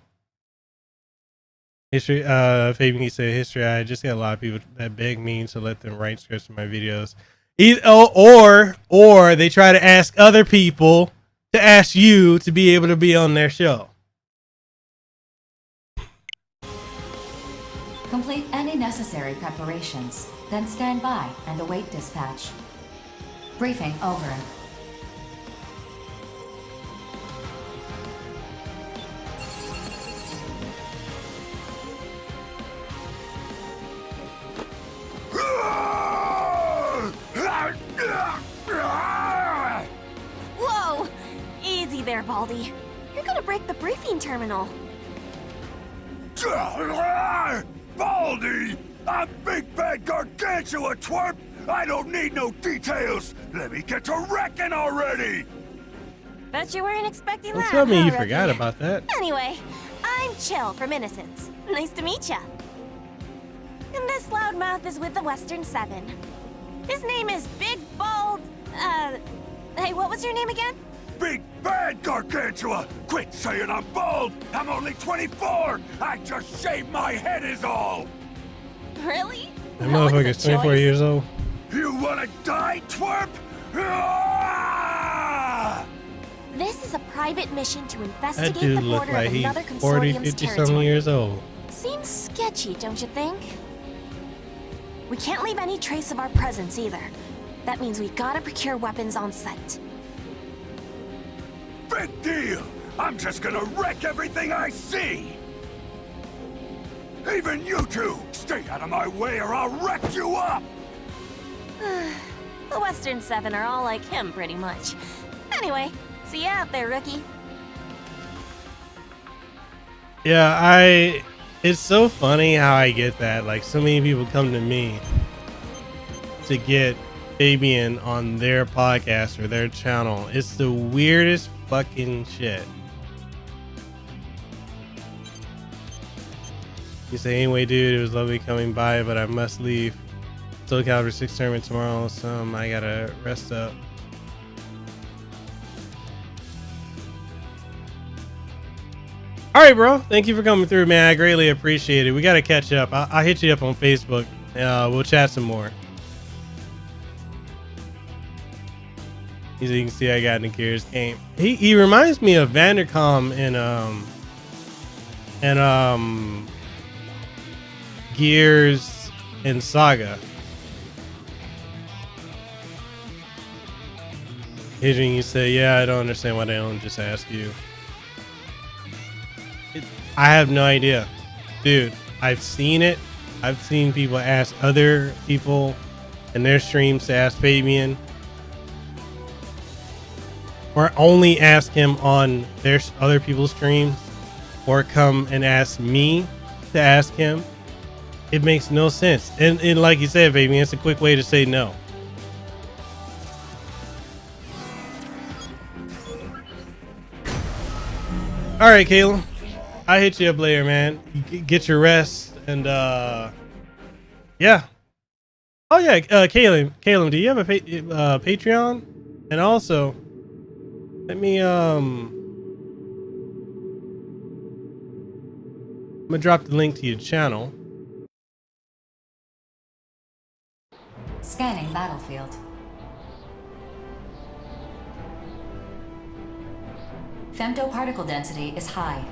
History, Fabian, you said, history, I just get a lot of people that beg me to let them write scripts for my videos. Or they try to ask other people to ask you to be able to be on their show. Complete any necessary preparations, then stand by and await dispatch. Briefing over. Whoa! Easy there, Baldy. You're gonna break the briefing terminal. Baldy! I'm Big Bad Gargantua, twerp! I don't need no details! Let me get to wrecking already! Bet you weren't expecting Don't that, tell me huh, you Rookie? forgot about that. Anyway, I'm Chill from Innocence. Nice to meet ya. And this loudmouth is with the Western Seven. His name is Big Bald... Hey, what was your name again? Big Bad Gargantua! Quit saying I'm bald! I'm only 24! I just shaved my head is all! Really? That motherfucker's 24 years old. You wanna die, twerp? Ah! This is a private mission to That investigate the dude looks border like of he's another 40, consortium's 50 something territory. years old. Seems sketchy, don't you think? We can't leave any trace of our presence either. That means we gotta procure weapons on site. Big deal! I'm just gonna wreck everything I see! Even you two! Stay out of my way or I'll wreck you up! The Western Seven are all like him, pretty much. Anyway, see ya out there, Rookie. Yeah, it's so funny how I get that. Like, so many people come to me to get Fabian on their podcast or their channel. It's the weirdest fucking shit. You say, anyway, dude, it was lovely coming by, but I must leave. Soul Calibur 6 tournament tomorrow, so I gotta rest up. All right, bro. Thank you for coming through, man. I greatly appreciate it. We got to catch up. I'll hit you up on Facebook. We'll chat some more. As you can see, I got in the Gears game. He reminds me of Vandercom in Gears and Saga. Adrian, you say, yeah, I don't understand why they don't just ask you. I have no idea. Dude, I've seen it. I've seen people ask other people in their streams to ask Fabian. Or only ask him on their other people's streams. Or come and ask me to ask him. It makes no sense. And like you said, Fabian, it's a quick way to say no. All right, Caleb. I'll hit you up later, man. Get your rest, and yeah, Oh yeah, Caleb, do you have a Patreon? And also, let me I'm gonna drop the link to your channel. Scanning battlefield. Femtoparticle density is high.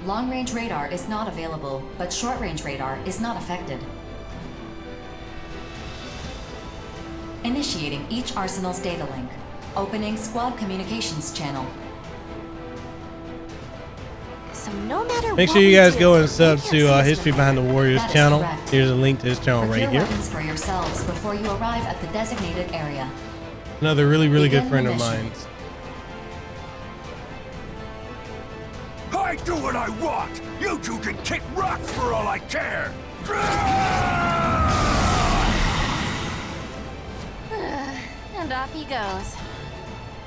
Long-range radar is not available, but short-range radar is not affected. Initiating each arsenal's data link. Opening squad communications channel. So no matter Make what sure you we guys do, go and they sub can't to see us History with Behind the weapons. Warriors That is channel. correct. Here's a link to his channel Procure right here. weapons for yourselves before you arrive at the designated area. Another really good Begin friend the of mission. mine. I do what I want! You two can kick rocks for all I care! And off he goes.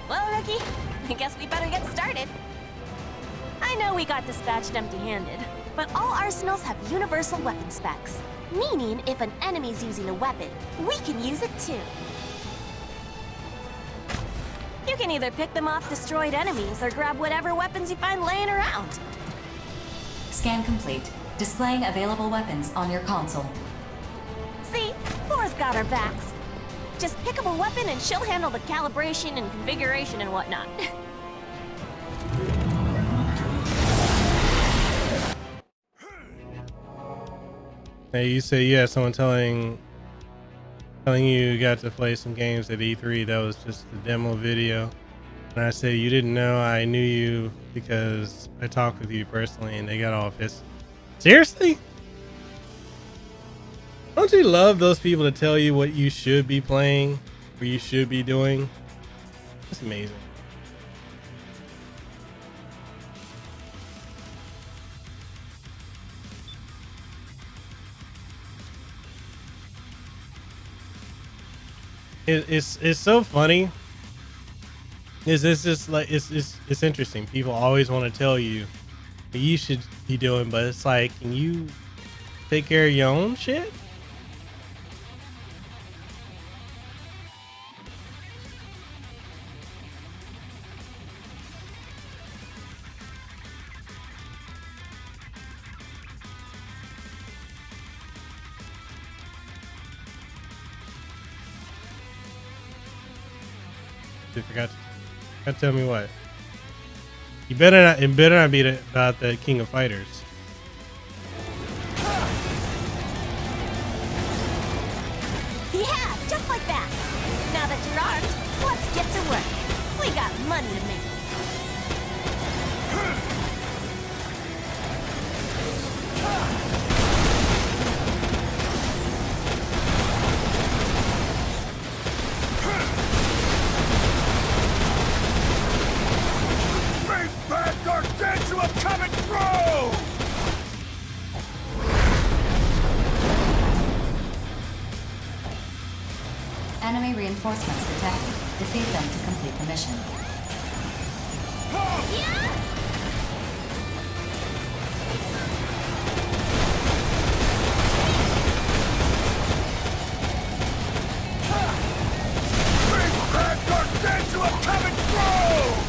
Well, Rookie, I guess we better get started. I know we got dispatched empty-handed, but all arsenals have universal weapon specs. Meaning, if an enemy's using a weapon, we can use it too. You can either pick them off destroyed enemies or grab whatever weapons you find laying around. Scan complete. Displaying available weapons on your console. See, Thor's got our backs. Just pick up a weapon and she'll handle the calibration and configuration and whatnot. Hey, you say you had someone telling you got to play some games at E3. That was just the demo video. And I said you didn't know I knew you because I talked with you personally, and they got all pissed. Seriously? Don't you love those people to tell you what you should be playing, or you should be doing? That's amazing. It's so funny. It's just like it's interesting. People always want to tell you what you should be doing, but it's like, can you take care of your own shit? You forgot to tell me what. You better not. It better not be about the King of Fighters. Yeah, just like that. Now that you're armed, let's get to work. We got money to make. Big bad gargantua coming through! Enemy reinforcements detected. Defeat them to complete the mission. Big bad gargantua coming through!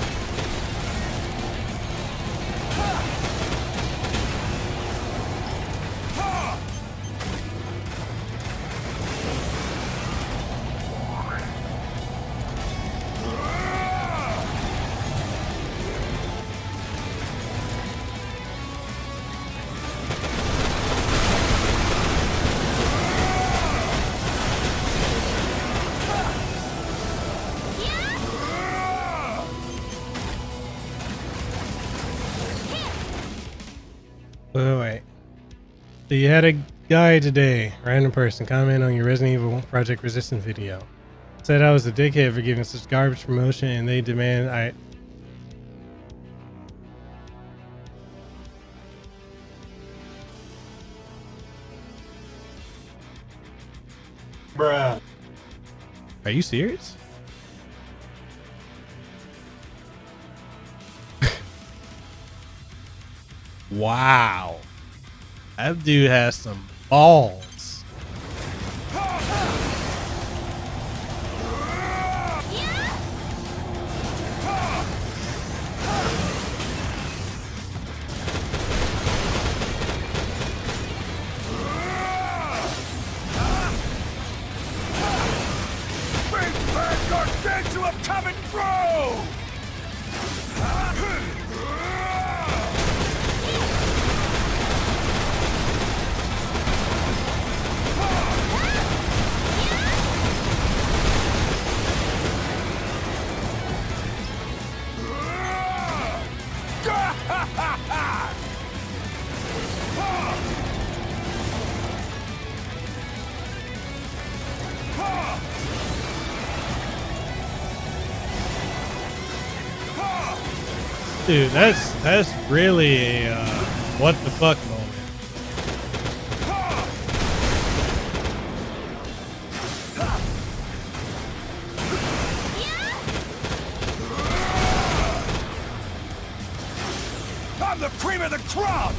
Wait. So you had a guy today, random person, comment on your Resident Evil Project Resistance video. Said I was a dickhead for giving such garbage promotion, and they demand I. Bruh. Are you serious? Wow. That dude has some balls. Dude, that's really a what the fuck moment. I'm the cream of the crop!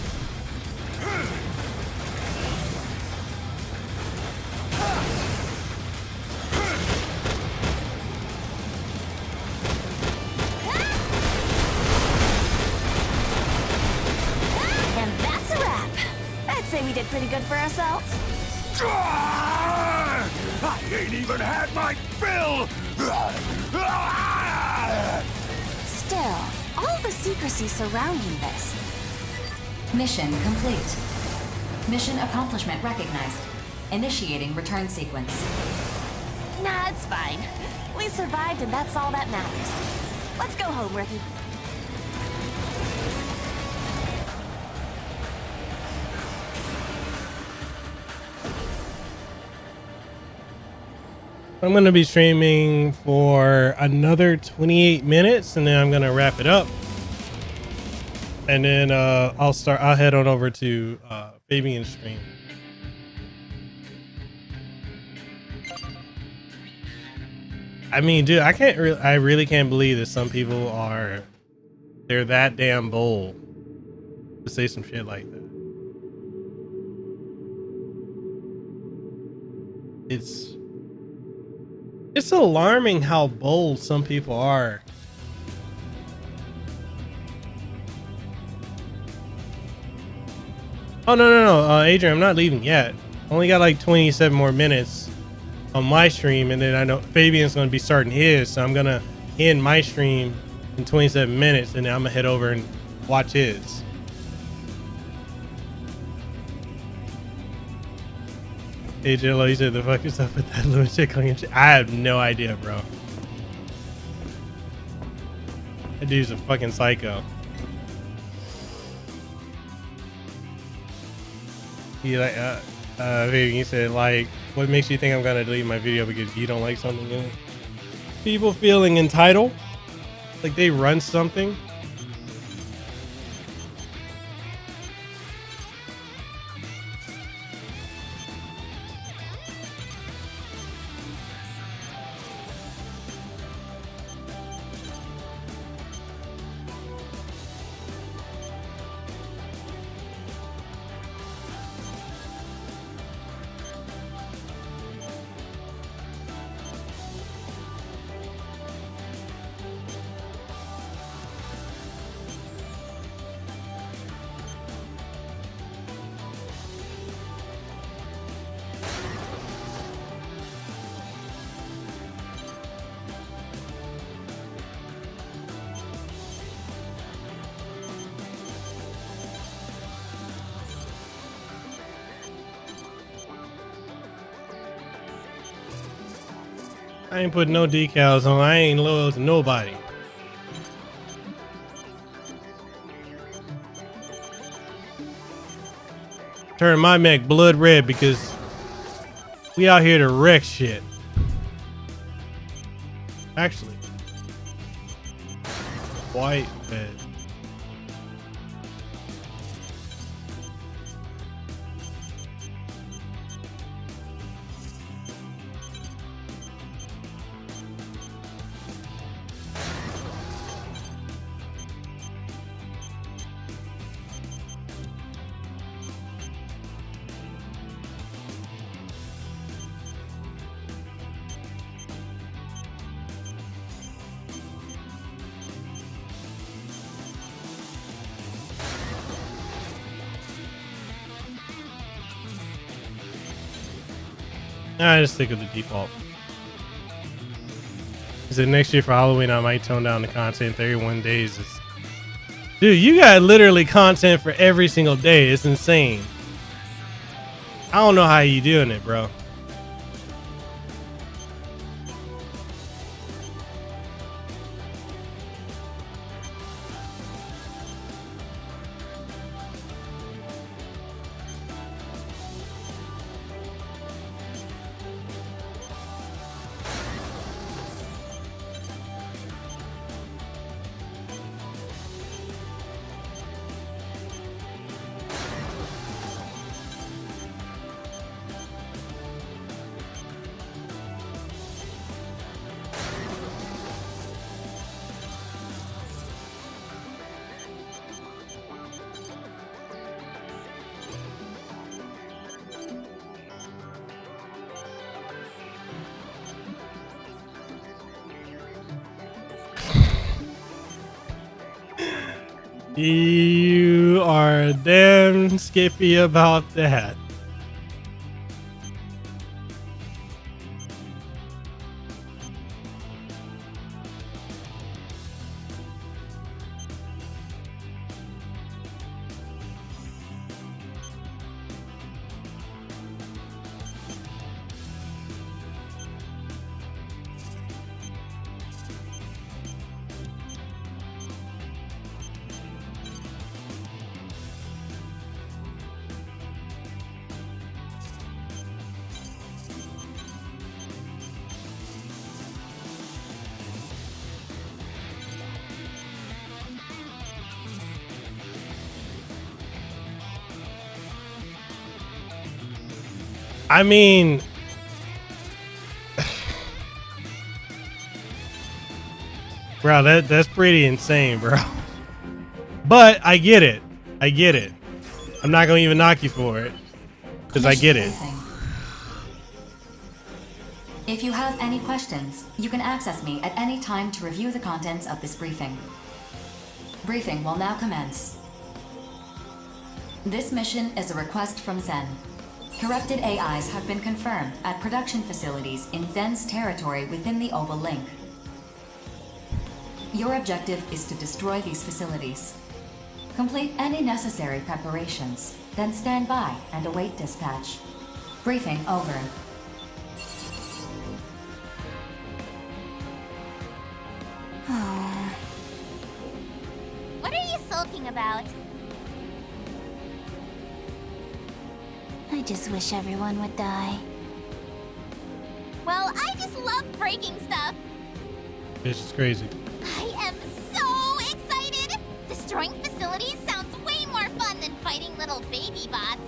And that's a wrap. I'd say we did pretty good for ourselves. I ain't even had my fill! Still, all the secrecy surrounding this. Mission complete. Mission accomplishment recognized. Initiating return sequence. Nah, it's fine. We survived and that's all that matters. Let's go home, rookie. I'm going to be streaming for another 28 minutes and then I'm going to wrap it up. And then I'll head on over to Fabian's stream. I mean, dude, I really can't believe that some people they're that damn bold to say some shit like that. It's alarming how bold some people are. Oh, no, Adrian, I'm not leaving yet. Only got like 27 more minutes on my stream, and then I know Fabian's going to be starting his, so I'm going to end my stream in 27 minutes, and then I'm going to head over and watch his. AJ, you said the fuck yourself with that lunatic on your shit. I have no idea, bro. That dude's a fucking psycho. He like he said, like, what makes you think I'm gonna delete my video because you don't like something in it? People feeling entitled, like they run something. I ain't putting no decals on. I ain't loyal to nobody. Turn my mech blood red because we out here to wreck shit. Actually, white bed. I just stick with the default. He said next year for Halloween I might tone down the content. 31 days is... Dude, you got literally content for every single day. It's insane. I don't know how you doing it, bro. You are damn skippy about that. I mean, bro, that's pretty insane, bro. But I get it. I get it. I'm not gonna even knock you for it because I get it. If you have any questions, you can access me at any time to review the contents of this briefing. Briefing will now commence. This mission is a request from Zen. Corrupted AIs have been confirmed at production facilities in Zen's territory within the Oval Link. Your objective is to destroy these facilities. Complete any necessary preparations, then stand by and await dispatch. Briefing over. What are you sulking about? I just wish everyone would die. Well, I just love breaking stuff. This is crazy. I am so excited! Destroying facilities sounds way more fun than fighting little baby bots.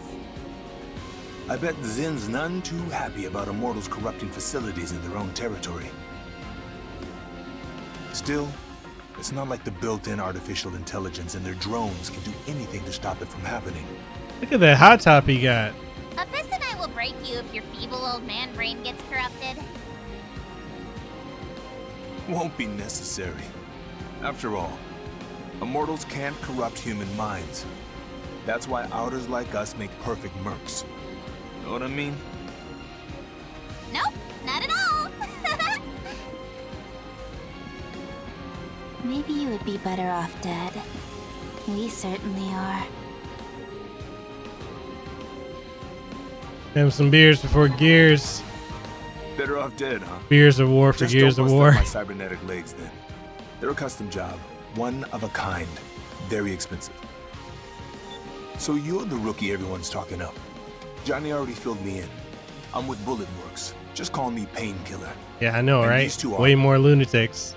I bet Zen's none too happy about immortals corrupting facilities in their own territory. Still, it's not like the built-in artificial intelligence and their drones can do anything to stop it from happening. Look at that hot top he got. Abyss and I will break you if your feeble old man brain gets corrupted. Won't be necessary. After all, immortals can't corrupt human minds. That's why outers like us make perfect mercs. Know what I mean? Nope, not at all. Maybe you would be better off dead. We certainly are. Have some beers before Gears. Better off dead, huh? Beers of War for Just Gears don't of bust War. up my cybernetic legs then. They're a custom job, one of a kind, very expensive. So you're the rookie everyone's talking up. Johnny already filled me in. I'm with Bullet Works. Just call me Painkiller. Yeah, I know, And right? these two are- Way more lunatics.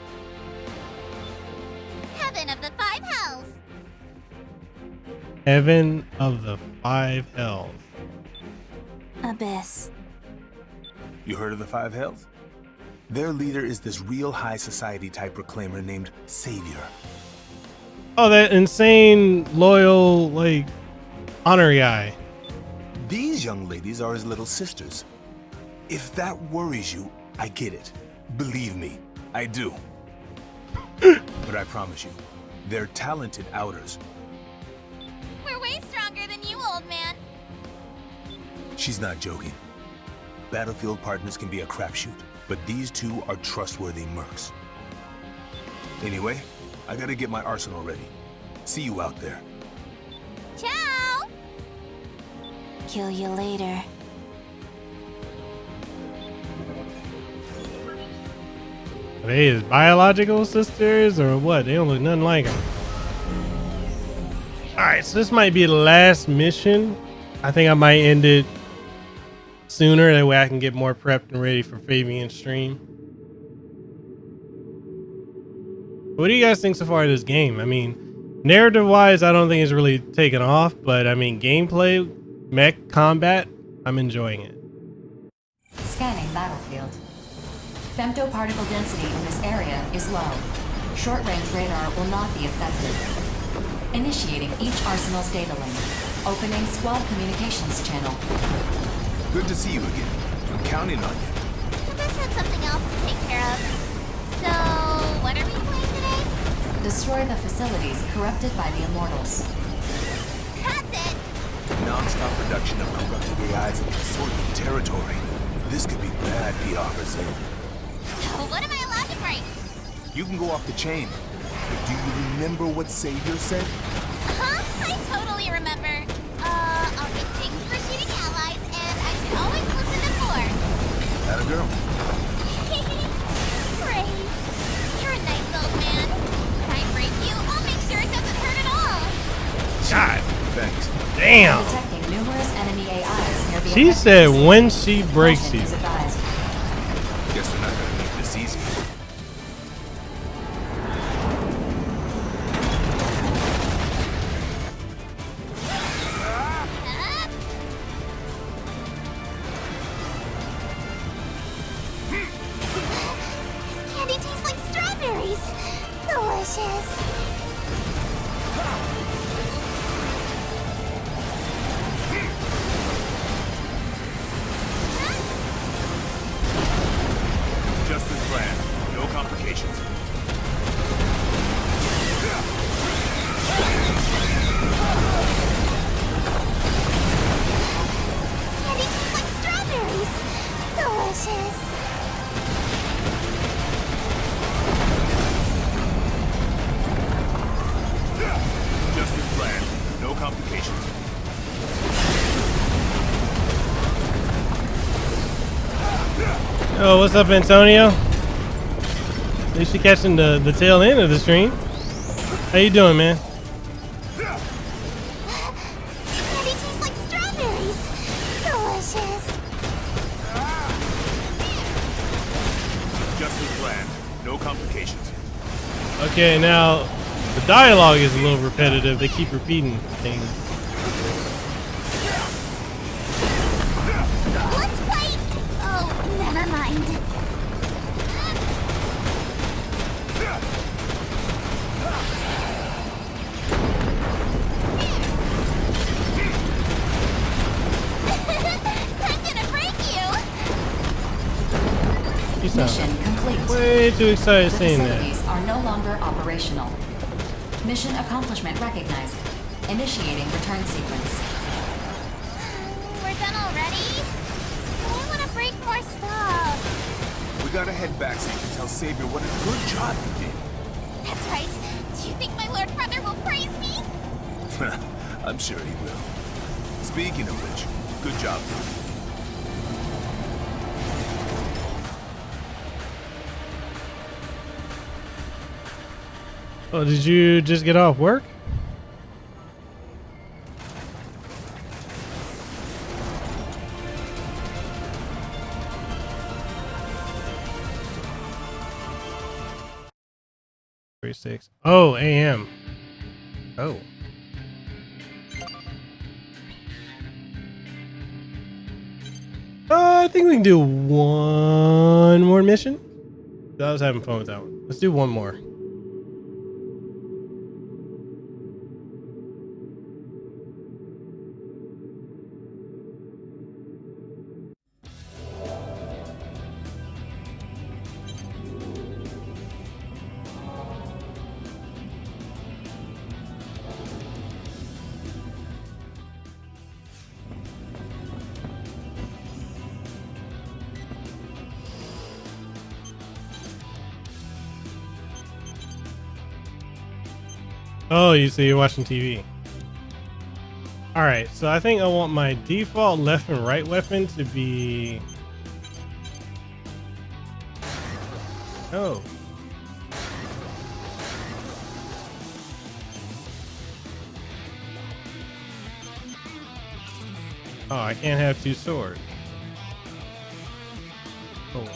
Heaven of the Five Hells. Heaven of the Five Hells. Abyss. You heard of the Five Hells? Their leader is this real high society type reclaimer named Savior. Oh, that insane, loyal, like, honor guy. These young ladies are his little sisters. If that worries you, I get it. Believe me, I do. But I promise you, they're talented outers. We're way stronger than you, old man. She's not joking. Battlefield partners can be a crapshoot, but these two are trustworthy mercs. Anyway, I gotta get my arsenal ready. See you out there. Ciao! Kill you later. Are they his biological sisters or what? They don't look nothing like him. Alright, so this might be the last mission. I think I might end it sooner. That way I can get more prepped and ready for Fabian's stream. What do you guys think so far of this game? I mean, narrative-wise, I don't think it's really taken off, but I mean, gameplay, mech combat, I'm enjoying it. Scanning battlefield. Femtoparticle density in this area is low. Short-range radar will not be effective. Initiating each arsenal's data link. Opening squad communications channel. Good to see you again. I'm counting on you. Abyss had something else to take care of. So, what are we playing today? Destroy the facilities corrupted by the Immortals. That's it! Non-stop production of corrupted AIs in consortium territory. This could be bad PR for Savior. What am I allowed to break? You can go off the chain. But do you remember what Savior said? Huh? I totally remember. I'll get things for shooting allies, and I should always listen to Thor. That a girl? Great. You're a nice old man. When I break you, I'll make sure it doesn't hurt at all. God. Thanks. Damn. Detecting numerous enemy AIs near the She affected said facility. when she breaks Caution you. is advised. Guess we're not gonna make this easy. This candy tastes like strawberries. Delicious. Just as planned. No complications. Candy tastes like strawberries. Delicious. Just as planned. No complications. Oh, what's up, Antonio? At least you're catching the tail end of the stream. How you doing, man? Candy tastes like strawberries. Delicious. Just as planned. No complications. Okay, now the dialogue is a little repetitive. They keep repeating things. Let's play. Oh, never mind. I'm gonna break you. You sound Mission complete. way too excited The saying that. facilities are no longer operational. Mission accomplishment recognized. Initiating return sequence. We're done already? I want to break more stuff. We gotta head back so you can tell Savior what a good job you did. That's right. Do you think my Lord Brother will praise me? I'm sure he will. Speaking of which, good job. Oh, did you just get off work? Six. Oh, AM. Oh. I think we can do one more mission. I was having fun with that one. Let's do one more. Oh, you see, you're watching TV. All right, so I think I want my default left and right weapon to be. Oh. Oh, I can't have two swords. Oh.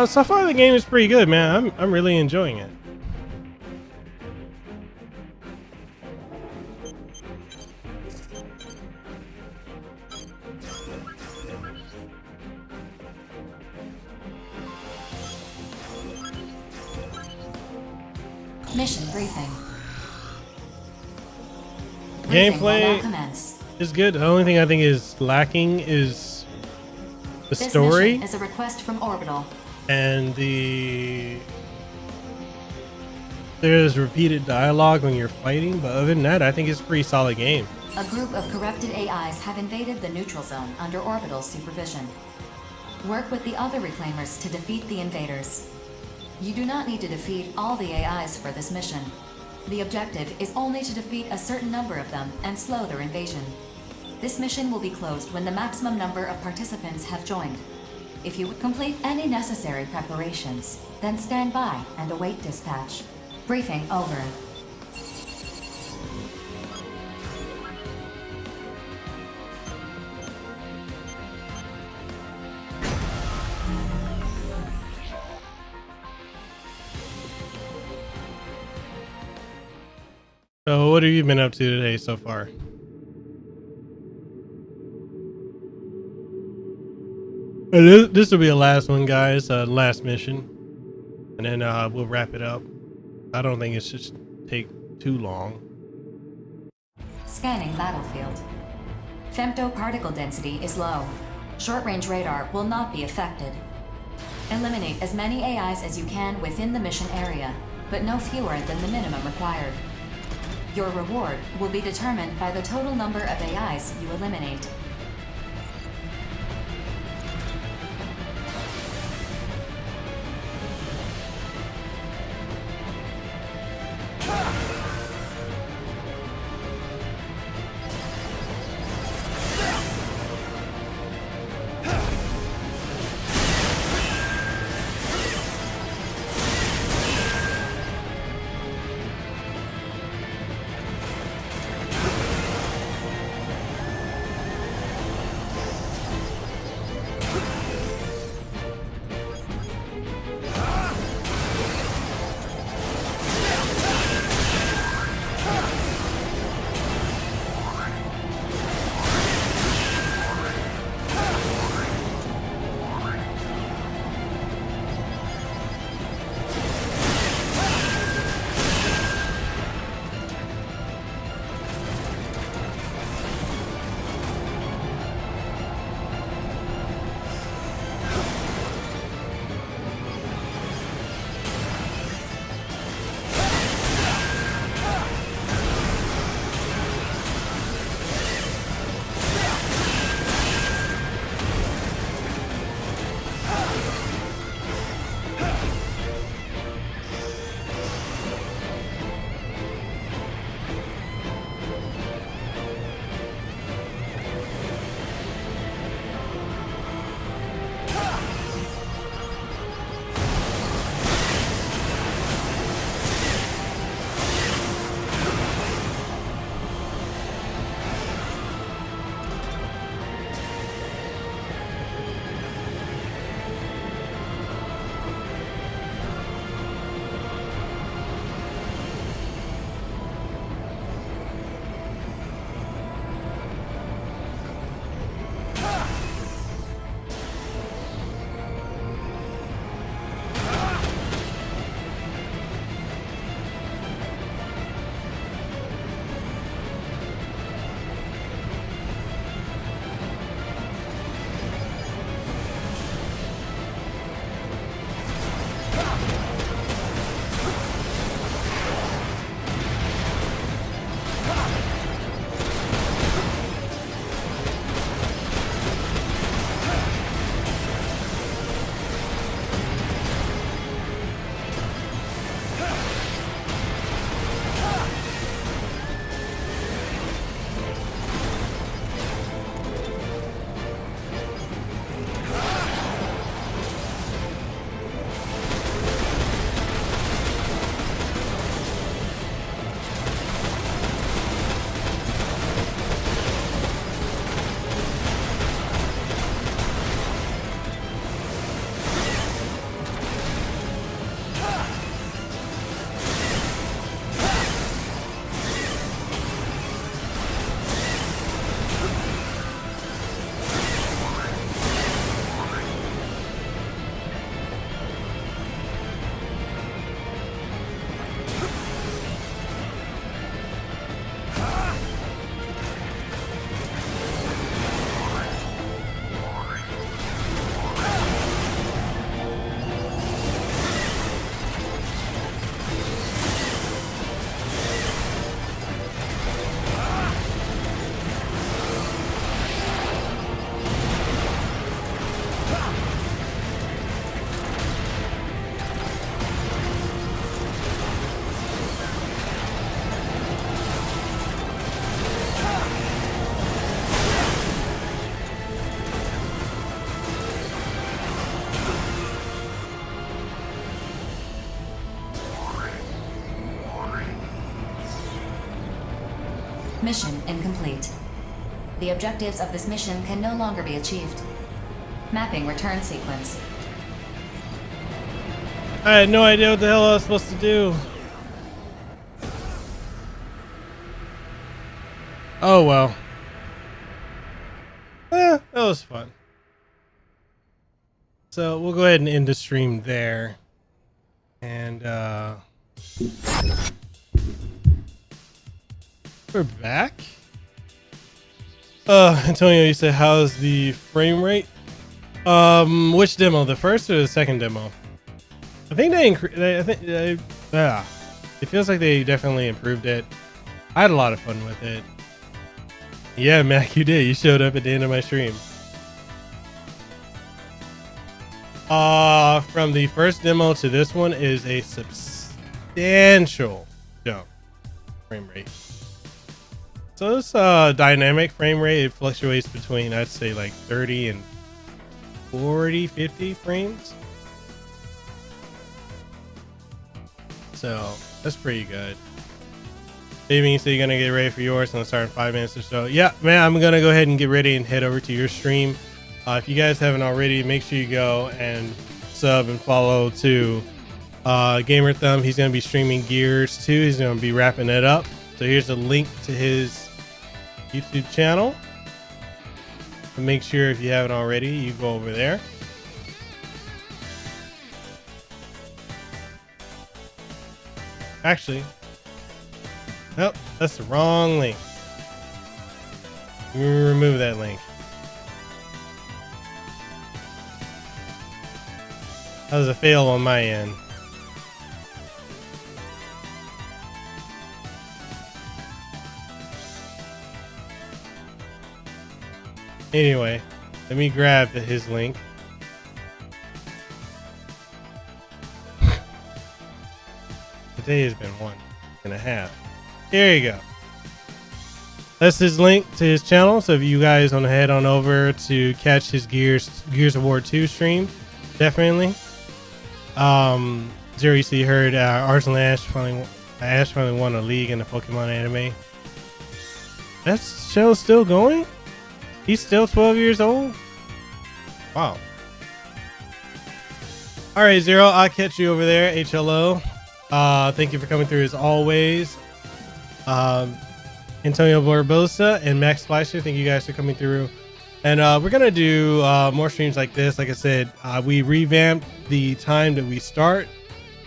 So far the game is pretty good, man. I'm really enjoying it. Mission briefing. Briefing will now Gameplay commence. is good. The only thing I think is lacking is the This story mission is a request from Orbital. and there's repeated dialogue when you're fighting, but other than that, I think it's a pretty solid game. A group of corrupted AIs have invaded the neutral zone under Orbital's supervision. Work with the other Reclaimers to defeat the invaders. You do not need to defeat all the AIs for this mission. The objective is only to defeat a certain number of them and slow their invasion. This mission will be closed when the maximum number of participants have joined. If you would complete any necessary preparations, then stand by and await dispatch. Briefing over. So what have you been up to today so far? This will be the last one, guys. Last mission, and then we'll wrap it up. I don't think it should take too long. Scanning battlefield. Femto particle density is low. Short-range radar will not be affected. Eliminate as many AIs as you can within the mission area, but no fewer than the minimum required. Your reward will be determined by the total number of AIs you eliminate. Mission incomplete. The objectives of this mission can no longer be achieved. Mapping return sequence. I had no idea what the hell I was supposed to do. Oh well. That was fun. So we'll go ahead and end the stream there. And we're back. Antonio, you said how's the frame rate? Which demo? The first or the second demo? I think it feels like they definitely improved it. I had a lot of fun with it. Yeah, Mac, you did. You showed up at the end of my stream. From the first demo to this one is a substantial jump frame rate. So this dynamic frame rate, it fluctuates between, I'd say, like 30 and 40, 50 frames. So that's pretty good. Daemon, so you're gonna get ready for yours and it'll start in 5 minutes or so. Yeah, man, I'm gonna go ahead and get ready and head over to your stream. If you guys haven't already, make sure you go and sub and follow to Gamer Thumb. He's gonna be streaming Gears 2. He's gonna be wrapping it up. So here's a link to his YouTube channel. So make sure if you haven't already, you go over there. Actually, nope, that's the wrong link. Remove that link. That was a fail on my end. Anyway, let me grab his link. Today has been 1.5. There you go. That's his link to his channel. So if you guys want to head on over to catch his Gears of War 2 stream, definitely. Zero, you see, heard Arsenal Ash finally won a league in the Pokemon anime. That show's still going? He's still 12 years old? Wow. All right, Zero, I'll catch you over there. HLO. Thank you for coming through as always. Antonio Barbosa and Max Splasher, thank you guys for coming through. And we're going to do more streams like this. Like I said, we revamped the time that we start.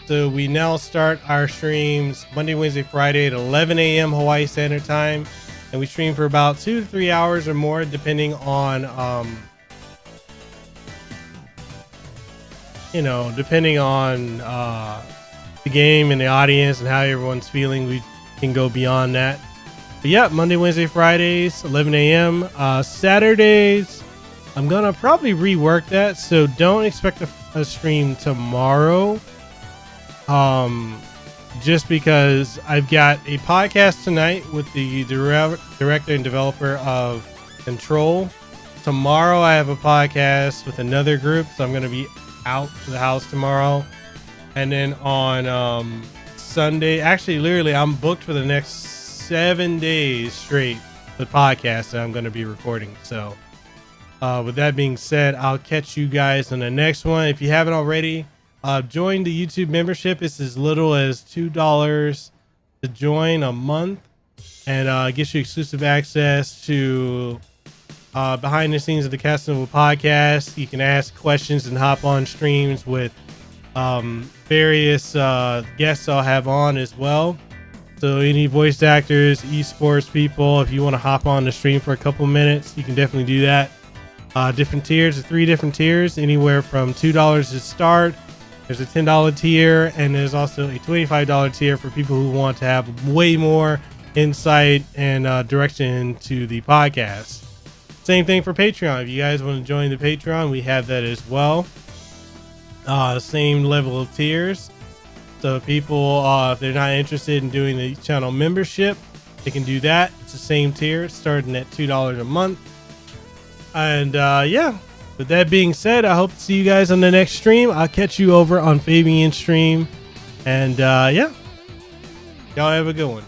So we now start our streams Monday, Wednesday, Friday at 11 a.m. Hawaii Standard Time. And we stream for about 2 to 3 hours or more, depending on, depending on the game and the audience and how everyone's feeling. We can go beyond that. But yeah, Monday, Wednesday, Fridays, 11 a.m. Saturdays, I'm going to probably rework that. So don't expect a stream tomorrow. Just because I've got a podcast tonight with the director and developer of Control. Tomorrow I have a podcast with another group, so I'm going to be out of the house tomorrow. And then on Sunday, actually, literally, I'm booked for the next 7 days straight with podcasts that I'm going to be recording. So with that being said, I'll catch you guys on the next one. If you haven't already, join the YouTube membership. It's as little as $2 to join a month, and gets you exclusive access to behind the scenes of the Kasanova podcast. You can ask questions and hop on streams with various guests I'll have on as well. So any voice actors, esports people, if you want to hop on the stream for a couple minutes, you can definitely do that. Different tiers, 3 different tiers, anywhere from $2 to start. There's a $10 tier, and there's also a $25 tier for people who want to have way more insight and direction to the podcast. Same thing for Patreon. If you guys want to join the Patreon, we have that as well. Same level of tiers. So people, if they're not interested in doing the channel membership, they can do that. It's the same tier, starting at $2 a month. And yeah. With that being said, I hope to see you guys on the next stream. I'll catch you over on Fabian's stream. And yeah, y'all have a good one.